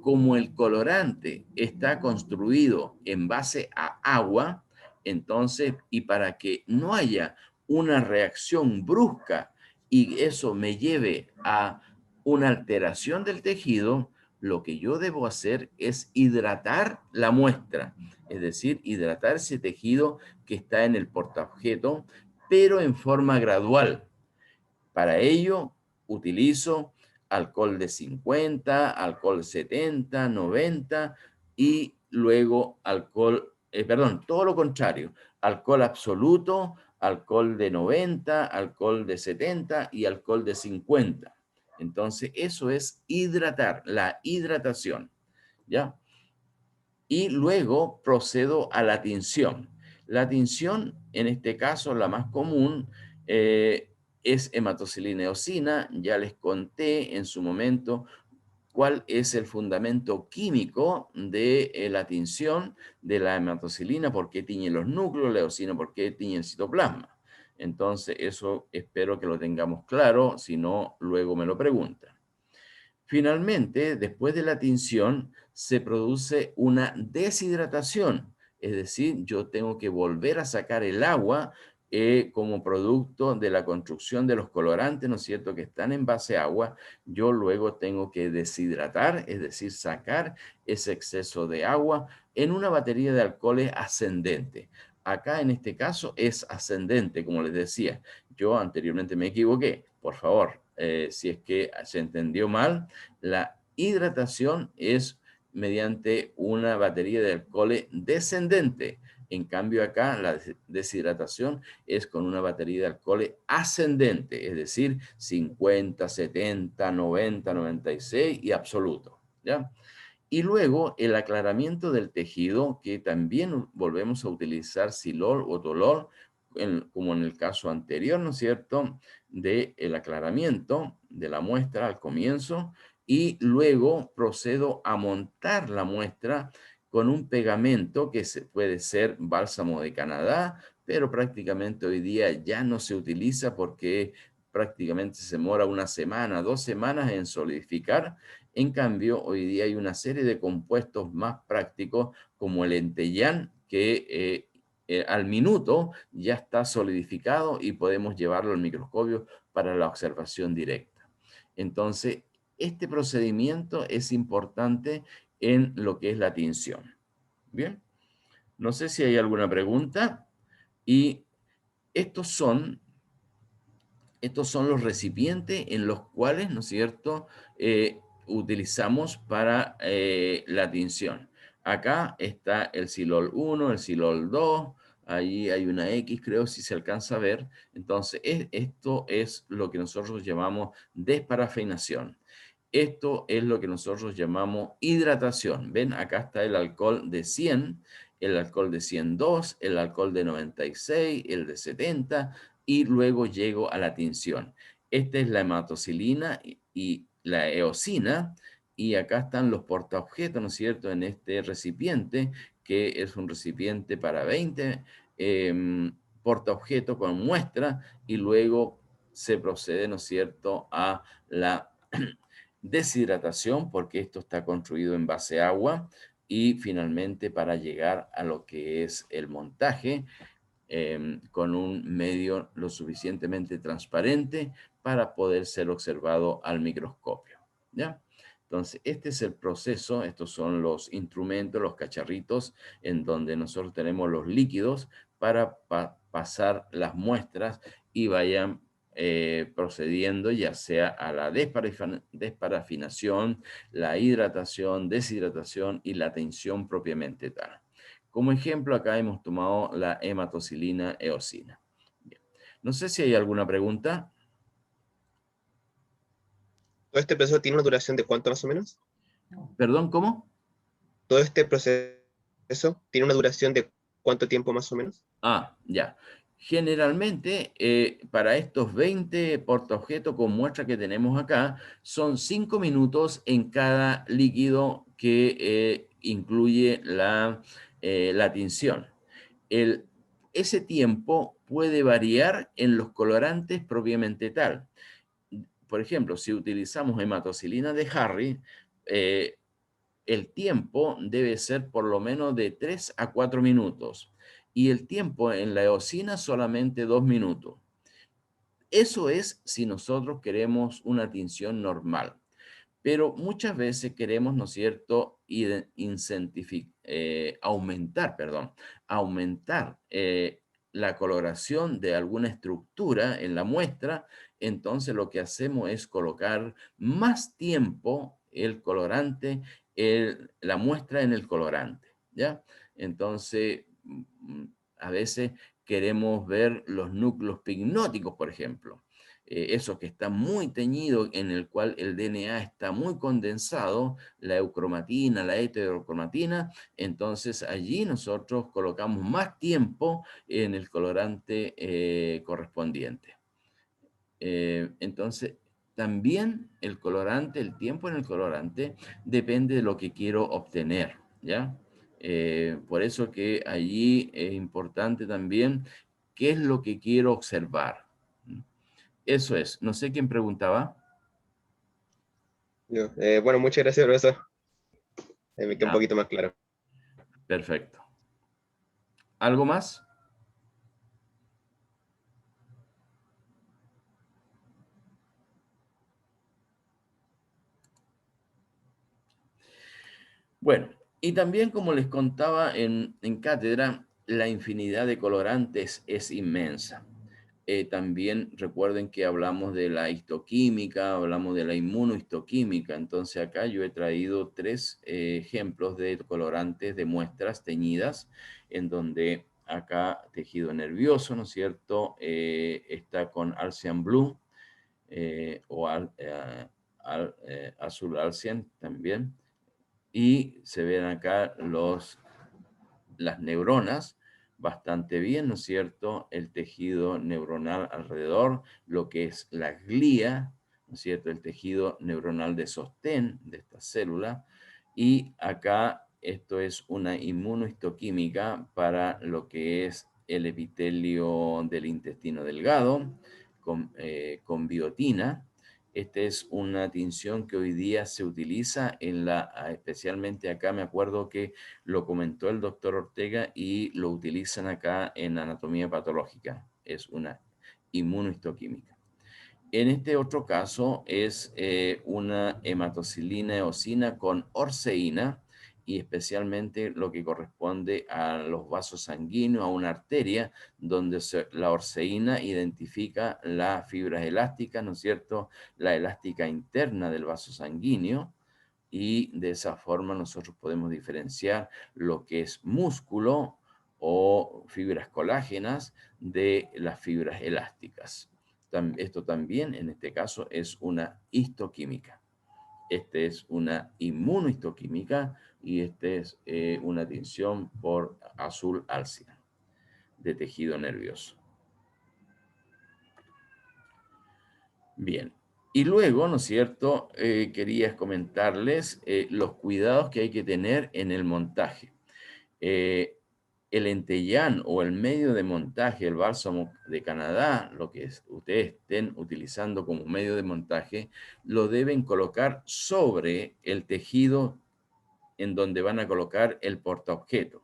Speaker 2: como el colorante está construido en base a agua, entonces, y para que no haya una reacción brusca y eso me lleve a una alteración del tejido, lo que yo debo hacer es hidratar la muestra, es decir, hidratar ese tejido que está en el portaobjeto, pero en forma gradual. Para ello, utilizo alcohol de 50, alcohol 70, 90 y luego todo lo contrario, alcohol absoluto, alcohol de 90, alcohol de 70 y alcohol de 50. Entonces, eso es hidratar, la hidratación, ¿ya? Y luego procedo a la tinción. La tinción, en este caso, la más común, es hematociline eosina. Ya les conté en su momento cuál es el fundamento químico de la tinción de la hematocilina, por qué tiñe los núcleos, la eosina, por qué tiñe el citoplasma. Entonces, eso espero que lo tengamos claro, si no, luego me lo preguntan. Finalmente, después de la tinción, se produce una deshidratación, es decir, yo tengo que volver a sacar el agua como producto de la construcción de los colorantes, ¿no es cierto?, que están en base a agua. Yo luego tengo que deshidratar, es decir, sacar ese exceso de agua en una batería de alcoholes ascendente. Acá en este caso es ascendente, como les decía. Yo anteriormente me equivoqué. Por favor, si es que se entendió mal, la hidratación es mediante una batería de alcoholes descendente. En cambio acá la deshidratación es con una batería de alcoholes ascendente, es decir, 50, 70, 90, 96 y absoluto, ¿ya? Y luego el aclaramiento del tejido, que también volvemos a utilizar silol o tolol, como en el caso anterior, ¿no es cierto?, del aclaramiento de la muestra al comienzo, y luego procedo a montar la muestra con un pegamento que puede ser bálsamo de Canadá, pero prácticamente hoy día ya no se utiliza porque prácticamente se demora una semana, 2 semanas en solidificar. En cambio, hoy día hay una serie de compuestos más prácticos como el Entellán, que al minuto ya está solidificado y podemos llevarlo al microscopio para la observación directa. Entonces, este procedimiento es importante en lo que es la tinción. Bien, no sé si hay alguna pregunta. Y estos son los recipientes en los cuales, ¿no es cierto?, utilizamos para la tinción. Acá está el silol 1, el silol 2, ahí hay una X, creo, si se alcanza a ver. Entonces, esto es lo que nosotros llamamos desparafinación. Esto es lo que nosotros llamamos hidratación. ¿Ven? Acá está el alcohol de 100, el alcohol de 102, el alcohol de 96, el de 70, y luego llego a la tinción. Esta es la hematocilina y la eosina, y acá están los portaobjetos, ¿no es cierto?, en este recipiente, que es un recipiente para 20 portaobjetos con muestra, y luego se procede, ¿no es cierto?, a la deshidratación, porque esto está construido en base a agua, y finalmente para llegar a lo que es el montaje, con un medio lo suficientemente transparente para poder ser observado al microscopio, ¿ya? Entonces, este es el proceso, estos son los instrumentos, los cacharritos, en donde nosotros tenemos los líquidos para pasar las muestras y vayan procediendo ya sea a la desparafinación, la hidratación, deshidratación y la tinción propiamente tal. Como ejemplo, acá hemos tomado la hematocilina eosina. Bien. No sé si hay alguna pregunta.
Speaker 4: ¿Todo este proceso tiene una duración de cuánto más o menos?
Speaker 2: Perdón, ¿cómo?
Speaker 4: ¿Todo este proceso tiene una duración de cuánto tiempo más o menos?
Speaker 2: Ah, ya. Generalmente, para estos 20 portaobjetos con muestra que tenemos acá, son 5 minutos en cada líquido que incluye la tinción. Ese tiempo puede variar en los colorantes propiamente tal. Por ejemplo, si utilizamos hematocilina de Harry, eh, el tiempo debe ser por lo menos de 3 a 4 minutos. Y el tiempo en la eosina solamente 2 minutos. Eso es si nosotros queremos una tinción normal. Pero muchas veces queremos, ¿no es cierto?, aumentar la coloración de alguna estructura en la muestra. Entonces lo que hacemos es colocar más tiempo el colorante, la muestra en el colorante, ¿ya? Entonces, a veces queremos ver los núcleos pignóticos, por ejemplo. Esos que están muy teñidos, en el cual el DNA está muy condensado, la eucromatina, la heterocromatina. Entonces allí nosotros colocamos más tiempo en el colorante correspondiente. Entonces, también el colorante, el tiempo en el colorante, depende de lo que quiero obtener, ¿ya? Por eso que allí es importante también qué es lo que quiero observar. Eso es. No sé quién preguntaba.
Speaker 4: Yo, bueno, muchas gracias, profesor. Me queda un
Speaker 2: Ya,
Speaker 4: poquito más claro.
Speaker 2: perfecto. ¿Algo más? Bueno, y también como les contaba en cátedra, la infinidad de colorantes es inmensa. También recuerden que hablamos de la histoquímica, hablamos de la inmunohistoquímica. Entonces acá yo he traído tres ejemplos de colorantes de muestras teñidas, en donde acá tejido nervioso, ¿no es cierto? Está con Alcian Blue o azul Alcian también. Y se ven acá las neuronas bastante bien, ¿no es cierto? El tejido neuronal alrededor, lo que es la glía, ¿no es cierto? El tejido neuronal de sostén de esta célula. Y acá esto es una inmunohistoquímica para lo que es el epitelio del intestino delgado con biotina. Esta es una tinción que hoy día se utiliza especialmente acá me acuerdo que lo comentó el doctor Ortega y lo utilizan acá en anatomía patológica. Es una inmunohistoquímica. En este otro caso es una hematocilina eosina con orceína y especialmente lo que corresponde a los vasos sanguíneos, a una arteria, donde la orceína identifica las fibras elásticas, ¿no es cierto? La elástica interna del vaso sanguíneo y de esa forma nosotros podemos diferenciar lo que es músculo o fibras colágenas de las fibras elásticas. Esto también, en este caso, es una histoquímica. Este es una inmunohistoquímica y este es una tinción por azul alcia de tejido nervioso. Bien. Y luego, ¿no es cierto? Quería comentarles los cuidados que hay que tener en el montaje. El entellán o el medio de montaje, el bálsamo de Canadá, lo que ustedes estén utilizando como medio de montaje, lo deben colocar sobre el tejido en donde van a colocar el portaobjeto.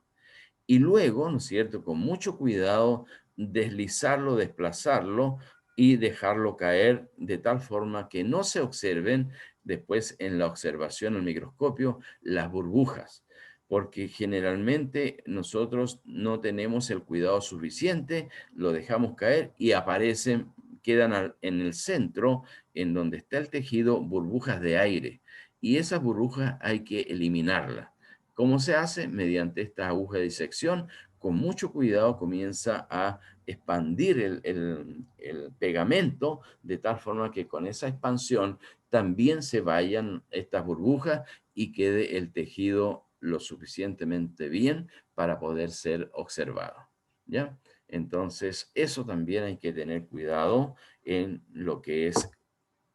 Speaker 2: Y luego, ¿no es cierto?, con mucho cuidado, deslizarlo, desplazarlo y dejarlo caer de tal forma que no se observen después en la observación al microscopio las burbujas, porque generalmente nosotros no tenemos el cuidado suficiente, lo dejamos caer y aparecen, quedan en el centro, en donde está el tejido, burbujas de aire. Y esas burbujas hay que eliminarlas. ¿Cómo se hace? Mediante esta aguja de disección, con mucho cuidado comienza a expandir el pegamento de tal forma que con esa expansión también se vayan estas burbujas y quede el tejido lo suficientemente bien para poder ser observado. ¿Ya? Entonces, eso también hay que tener cuidado en lo que es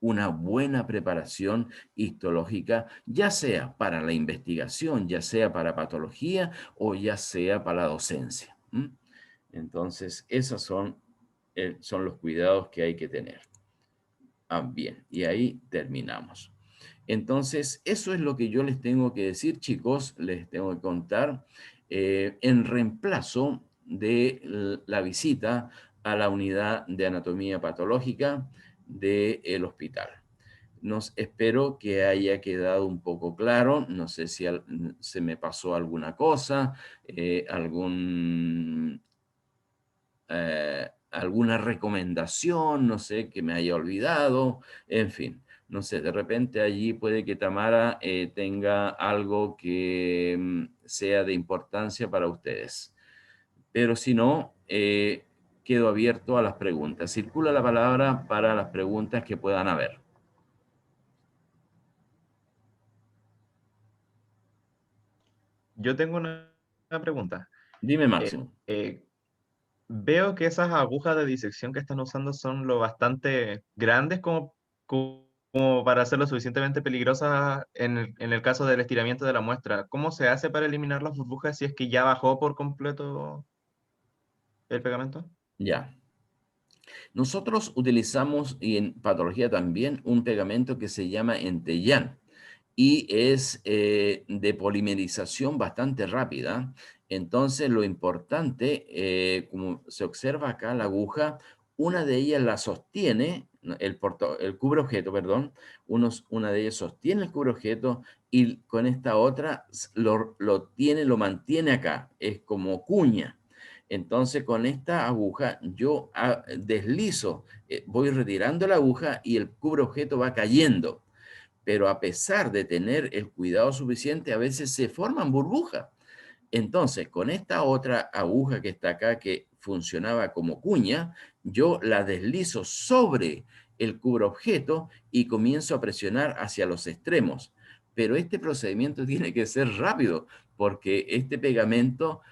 Speaker 2: una buena preparación histológica, ya sea para la investigación, ya sea para patología o ya sea para la docencia. Entonces, esos son los cuidados que hay que tener. Bien, y ahí terminamos. Entonces, eso es lo que yo les tengo que decir, chicos, les tengo que contar en reemplazo de la visita a la unidad de anatomía patológica del hospital. Espero que haya quedado un poco claro, no sé si se me pasó alguna cosa, alguna recomendación, no sé, que me haya olvidado, en fin, no sé, de repente allí puede que Tamara tenga algo que sea de importancia para ustedes. Pero si no, quedo abierto a las preguntas. Circula la palabra para las preguntas que puedan haber.
Speaker 5: Yo tengo una pregunta.
Speaker 2: Dime,
Speaker 5: Eh,
Speaker 2: Máximo.
Speaker 5: Veo que esas agujas de disección que están usando son lo bastante grandes como como para hacerlo suficientemente peligrosa en el caso del estiramiento de la muestra. ¿Cómo se hace para eliminar las burbujas si es que ya bajó por completo el pegamento?
Speaker 2: Ya. Nosotros utilizamos, y en patología también, un pegamento que se llama Entellán y es de polimerización bastante rápida. Entonces, lo importante, como se observa acá, la aguja, una de ellas la sostiene, ¿no? El cubre objeto, perdón, una de ellas sostiene el cubre objeto y con esta otra lo mantiene acá, es como cuña. Entonces, con esta aguja yo deslizo, voy retirando la aguja y el cubre objeto va cayendo. Pero a pesar de tener el cuidado suficiente, a veces se forman burbujas. Entonces, con esta otra aguja que está acá, que funcionaba como cuña, yo la deslizo sobre el cubreobjeto y comienzo a presionar hacia los extremos. Pero este procedimiento tiene que ser rápido, porque este pegamento,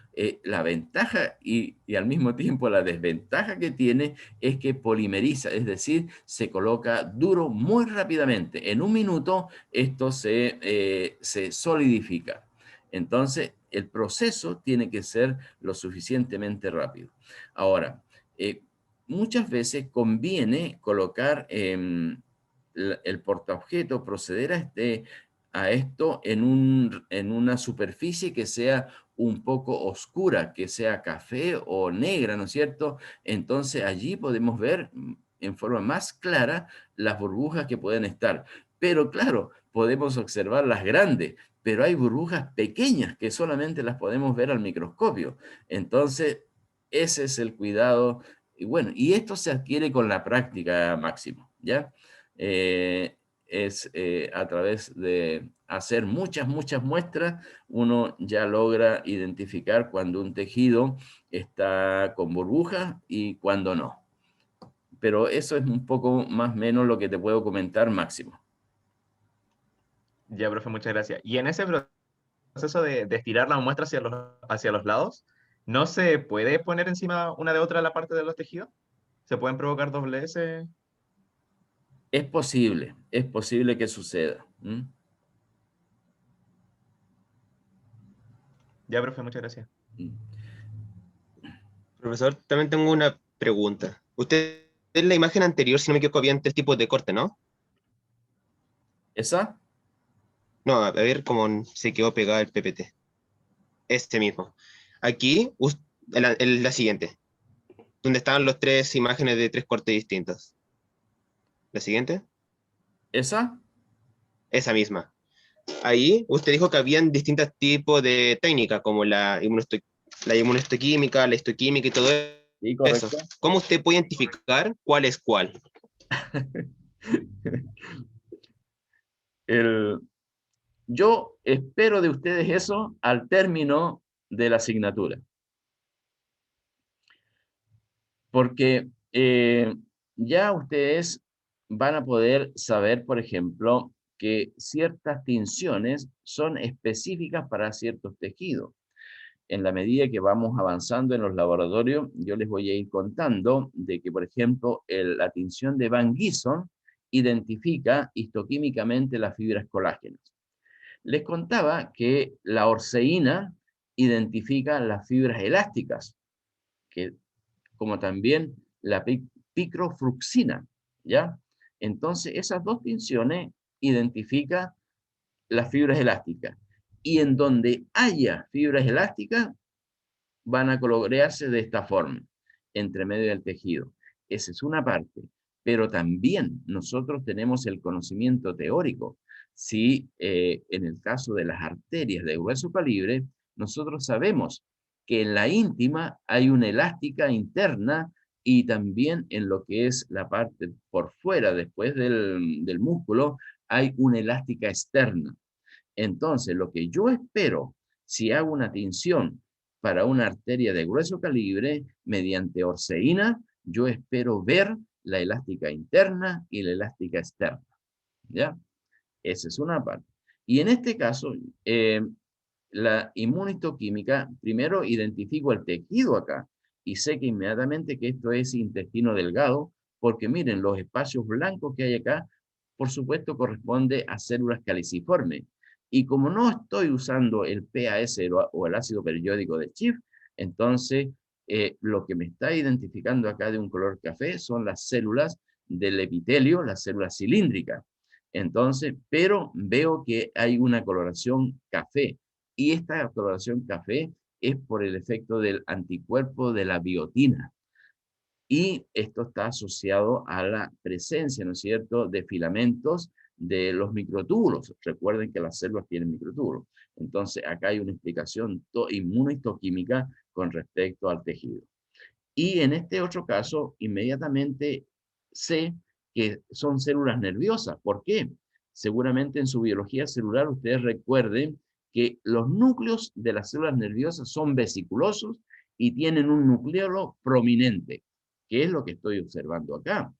Speaker 2: la ventaja y al mismo tiempo la desventaja que tiene es que polimeriza, es decir, se coloca duro muy rápidamente. En un minuto esto se solidifica. Entonces, el proceso tiene que ser lo suficientemente rápido. Ahora, muchas veces conviene colocar el portaobjeto, proceder a esto en una superficie que sea un poco oscura, que sea café o negra, ¿no es cierto? Entonces allí podemos ver en forma más clara las burbujas que pueden estar. Pero claro, podemos observar las grandes, pero hay burbujas pequeñas que solamente las podemos ver al microscopio. Entonces, ese es el cuidado. Y bueno, y esto se adquiere con la práctica, Máximo, ¿ya? A través de hacer muchas muestras, uno ya logra identificar cuando un tejido está con burbujas y cuando no. Pero eso es un poco más o menos lo que te puedo comentar, Máximo.
Speaker 5: Ya, profe, muchas gracias. Y en ese proceso de estirar la muestra hacia los lados, ¿no se puede poner encima una de otra la parte de los tejidos? ¿Se pueden provocar dobleces?
Speaker 2: Es posible que suceda. ¿Mm?
Speaker 5: Ya, profe, muchas gracias.
Speaker 4: Profesor, también tengo una pregunta. Usted, en la imagen anterior, si no me equivoco, habían 3 tipos de corte, ¿no?
Speaker 2: ¿Esa?
Speaker 4: No, a ver cómo se quedó pegado el PPT. Este mismo. Aquí, la siguiente, donde estaban las 3 imágenes de 3 cortes distintos. La siguiente,
Speaker 2: ¿Esa?
Speaker 4: esa misma. Ahí usted dijo que habían distintos tipos de técnicas, como la inmunohistoquímica, la histoquímica y todo
Speaker 2: Sí,
Speaker 4: eso.
Speaker 2: correcto.
Speaker 4: ¿Cómo usted puede identificar cuál es cuál?
Speaker 2: Yo espero de ustedes eso al término de la asignatura, porque ya ustedes van a poder saber, por ejemplo, que ciertas tinciones son específicas para ciertos tejidos. En la medida que vamos avanzando en los laboratorios, yo les voy a ir contando de que, por ejemplo, la tinción de Van Gieson identifica histoquímicamente las fibras colágenas. Les contaba que la orceína identifica las fibras elásticas, que, como también la picrofruxina, ¿ya? Entonces, esas dos tinciones identifican las fibras elásticas. Y en donde haya fibras elásticas, van a colorearse de esta forma, entre medio del tejido. Esa es una parte, pero también nosotros tenemos el conocimiento teórico. Si en el caso de las arterias de grueso calibre, nosotros sabemos que en la íntima hay una elástica interna y también en lo que es la parte por fuera, después del músculo, hay una elástica externa. Entonces, lo que yo espero, si hago una tinción para una arteria de grueso calibre, mediante orceína, yo espero ver la elástica interna y la elástica externa. ¿Ya? Esa es una parte. Y en este caso, la inmunistoquímica, primero identifico el tejido acá y sé que inmediatamente que esto es intestino delgado, porque miren, los espacios blancos que hay acá por supuesto, corresponde a células caliciformes. Y como no estoy usando el PAS o el ácido periódico de Schiff, entonces lo que me está identificando acá de un color café son las células del epitelio, las células cilíndricas. Entonces, pero veo que hay una coloración café. Y esta coloración café es por el efecto del anticuerpo de la biotina. Y esto está asociado a la presencia, ¿no es cierto?, de filamentos de los microtúbulos. Recuerden que las células tienen microtúbulos. Entonces, acá hay una explicación inmunohistoquímica con respecto al tejido. Y en este otro caso, inmediatamente sé que son células nerviosas. ¿Por qué? Seguramente en su biología celular ustedes recuerden que los núcleos de las células nerviosas son vesiculosos y tienen un nucleolo prominente, que es lo que estoy observando acá.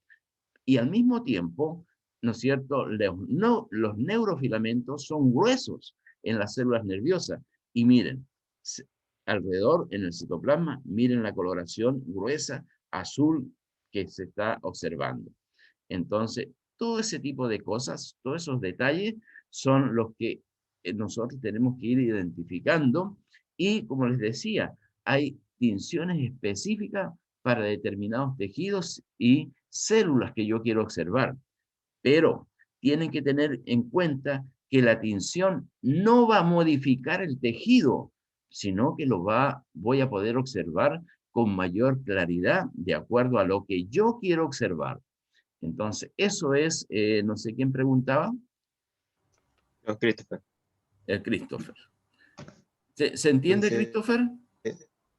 Speaker 2: Y al mismo tiempo, ¿no es cierto?, los neurofilamentos son gruesos en las células nerviosas. Y miren, alrededor en el citoplasma, miren la coloración gruesa azul que se está observando. Entonces, todo ese tipo de cosas, todos esos detalles son los que nosotros tenemos que ir identificando. Y como les decía, hay tinciones específicas para determinados tejidos y células que yo quiero observar. Pero tienen que tener en cuenta que la tinción no va a modificar el tejido, sino que voy a poder observar con mayor claridad de acuerdo a lo que yo quiero observar. Entonces, eso es, no sé quién preguntaba.
Speaker 4: No, Christopher.
Speaker 2: Christopher. ¿Se entiende,
Speaker 4: Entonces,
Speaker 2: Christopher?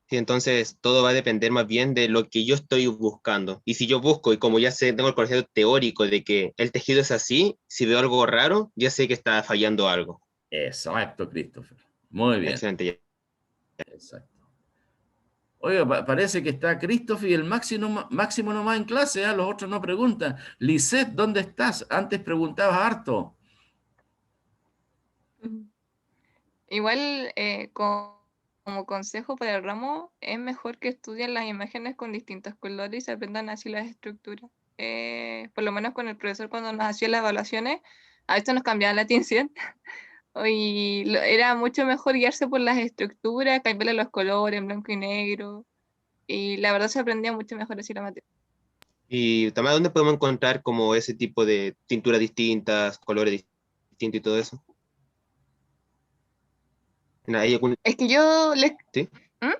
Speaker 4: sí, entonces todo va a depender más bien de lo que yo estoy buscando. Y si yo busco, y como ya sé, tengo el conocimiento teórico de que el tejido es así, si veo algo raro, ya sé que está fallando algo.
Speaker 2: Exacto, Christopher. Muy bien.
Speaker 4: Excelente. Ya.
Speaker 2: Exacto. Oiga, parece que está Christopher y el Máximo nomás en clase, ¿eh? Los otros no preguntan. Lisette, ¿dónde estás? Antes preguntabas harto.
Speaker 1: Igual, como consejo para el ramo, es mejor que estudien las imágenes con distintos colores y se aprendan así las estructuras. Por lo menos con el profesor cuando nos hacía las evaluaciones, a veces nos cambiaba la atención y era mucho mejor guiarse por las estructuras, cambiarle los colores en blanco y negro. Y la verdad se aprendía mucho mejor así la materia.
Speaker 4: Y también, ¿dónde podemos encontrar como ese tipo de tinturas distintas, colores distintos y todo eso? ¿Hay algún,
Speaker 1: Es que yo les...
Speaker 4: ¿sí?
Speaker 1: ¿Mm?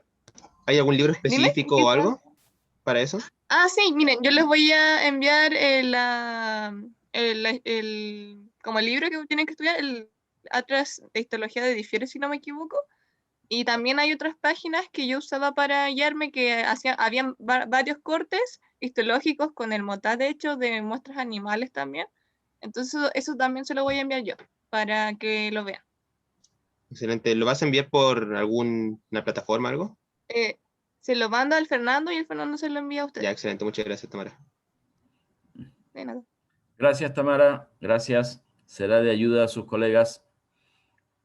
Speaker 4: ¿Hay algún libro
Speaker 1: Dime,
Speaker 4: específico
Speaker 1: ¿qué
Speaker 4: o
Speaker 1: tal?
Speaker 4: algo para eso?
Speaker 1: Ah, sí, miren, yo les voy a enviar como el libro que tienen que estudiar, el Atlas de Histología de Difiere, si no me equivoco. Y también hay otras páginas que yo usaba para guiarme que habían varios cortes histológicos con el MOTAD, de hecho, de muestras animales también. Entonces, eso también se lo voy a enviar yo, para que lo vean.
Speaker 4: Excelente. ¿Lo vas a enviar por alguna plataforma, algo?
Speaker 1: Se lo mando al Fernando y el Fernando se lo envía a usted.
Speaker 4: Ya, excelente. Muchas gracias, Tamara.
Speaker 1: De nada.
Speaker 2: Gracias, Tamara. Gracias. Será de ayuda a sus colegas.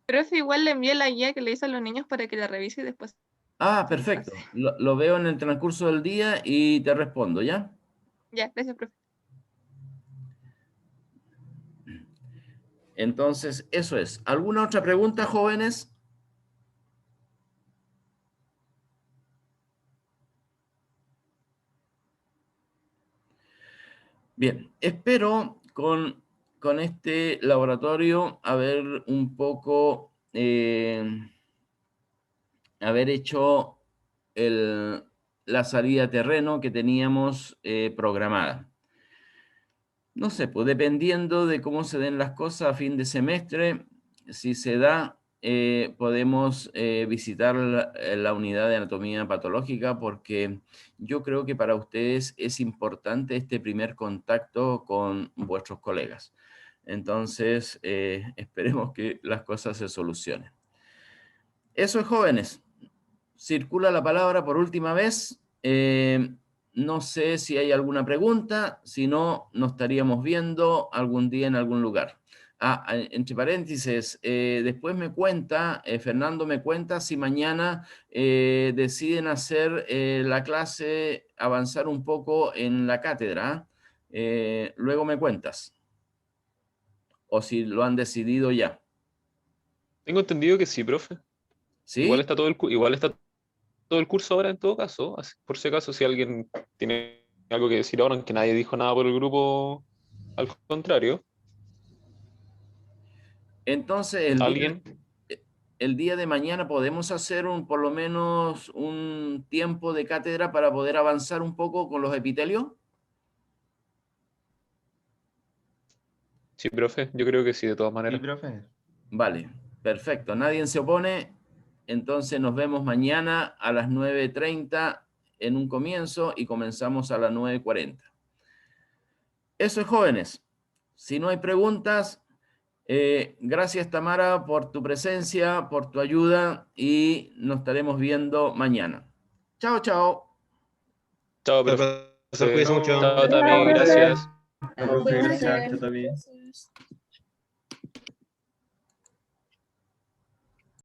Speaker 1: Profe, igual le envié la guía que le hice a los niños para que la revise y después.
Speaker 2: Ah, perfecto. Lo veo en el transcurso del día y te respondo, ¿ya?
Speaker 1: Ya, gracias, profe.
Speaker 2: Entonces, eso es. ¿Alguna otra pregunta, jóvenes? Bien, espero con este laboratorio haber un poco, haber hecho la salida a terreno que teníamos programada. No sé, pues dependiendo de cómo se den las cosas a fin de semestre, si se da, podemos visitar la unidad de anatomía patológica porque yo creo que para ustedes es importante este primer contacto con vuestros colegas. Entonces, esperemos que las cosas se solucionen. Eso es, jóvenes. Circula la palabra por última vez. No sé si hay alguna pregunta, si no, nos estaríamos viendo algún día en algún lugar. Entre paréntesis, después me cuenta, Fernando me cuenta si mañana deciden hacer la clase, avanzar un poco en la cátedra. Luego me cuentas. o si lo han decidido ya.
Speaker 6: Tengo entendido que sí, profe.
Speaker 2: ¿Sí?
Speaker 6: Igual está todo el curso ahora en todo caso. Por si acaso, si alguien tiene algo que decir ahora, aunque nadie dijo nada por el grupo, al contrario.
Speaker 2: Entonces,
Speaker 6: ¿Alguien?
Speaker 2: el día de mañana podemos hacer por lo menos un tiempo de cátedra para poder avanzar un poco con los epitelios.
Speaker 6: Sí, profe, yo creo que sí, de todas
Speaker 5: Sí,
Speaker 6: maneras.
Speaker 5: profe.
Speaker 2: Vale, perfecto. Nadie se opone. Entonces nos vemos mañana a las 9:30 en un comienzo y comenzamos a las 9:40. Eso es, jóvenes. Si no hay preguntas, gracias Tamara por tu presencia, por tu ayuda y nos estaremos viendo mañana. Chao, chao.
Speaker 6: Chao,
Speaker 4: Chao,
Speaker 6: profe.
Speaker 4: profesor, cuídense mucho.
Speaker 6: Chao, Tami,
Speaker 1: Chao, profe.
Speaker 6: gracias.
Speaker 5: Chao, profe, gracias.
Speaker 1: Gracias.
Speaker 5: Chao, también.
Speaker 7: Gracias.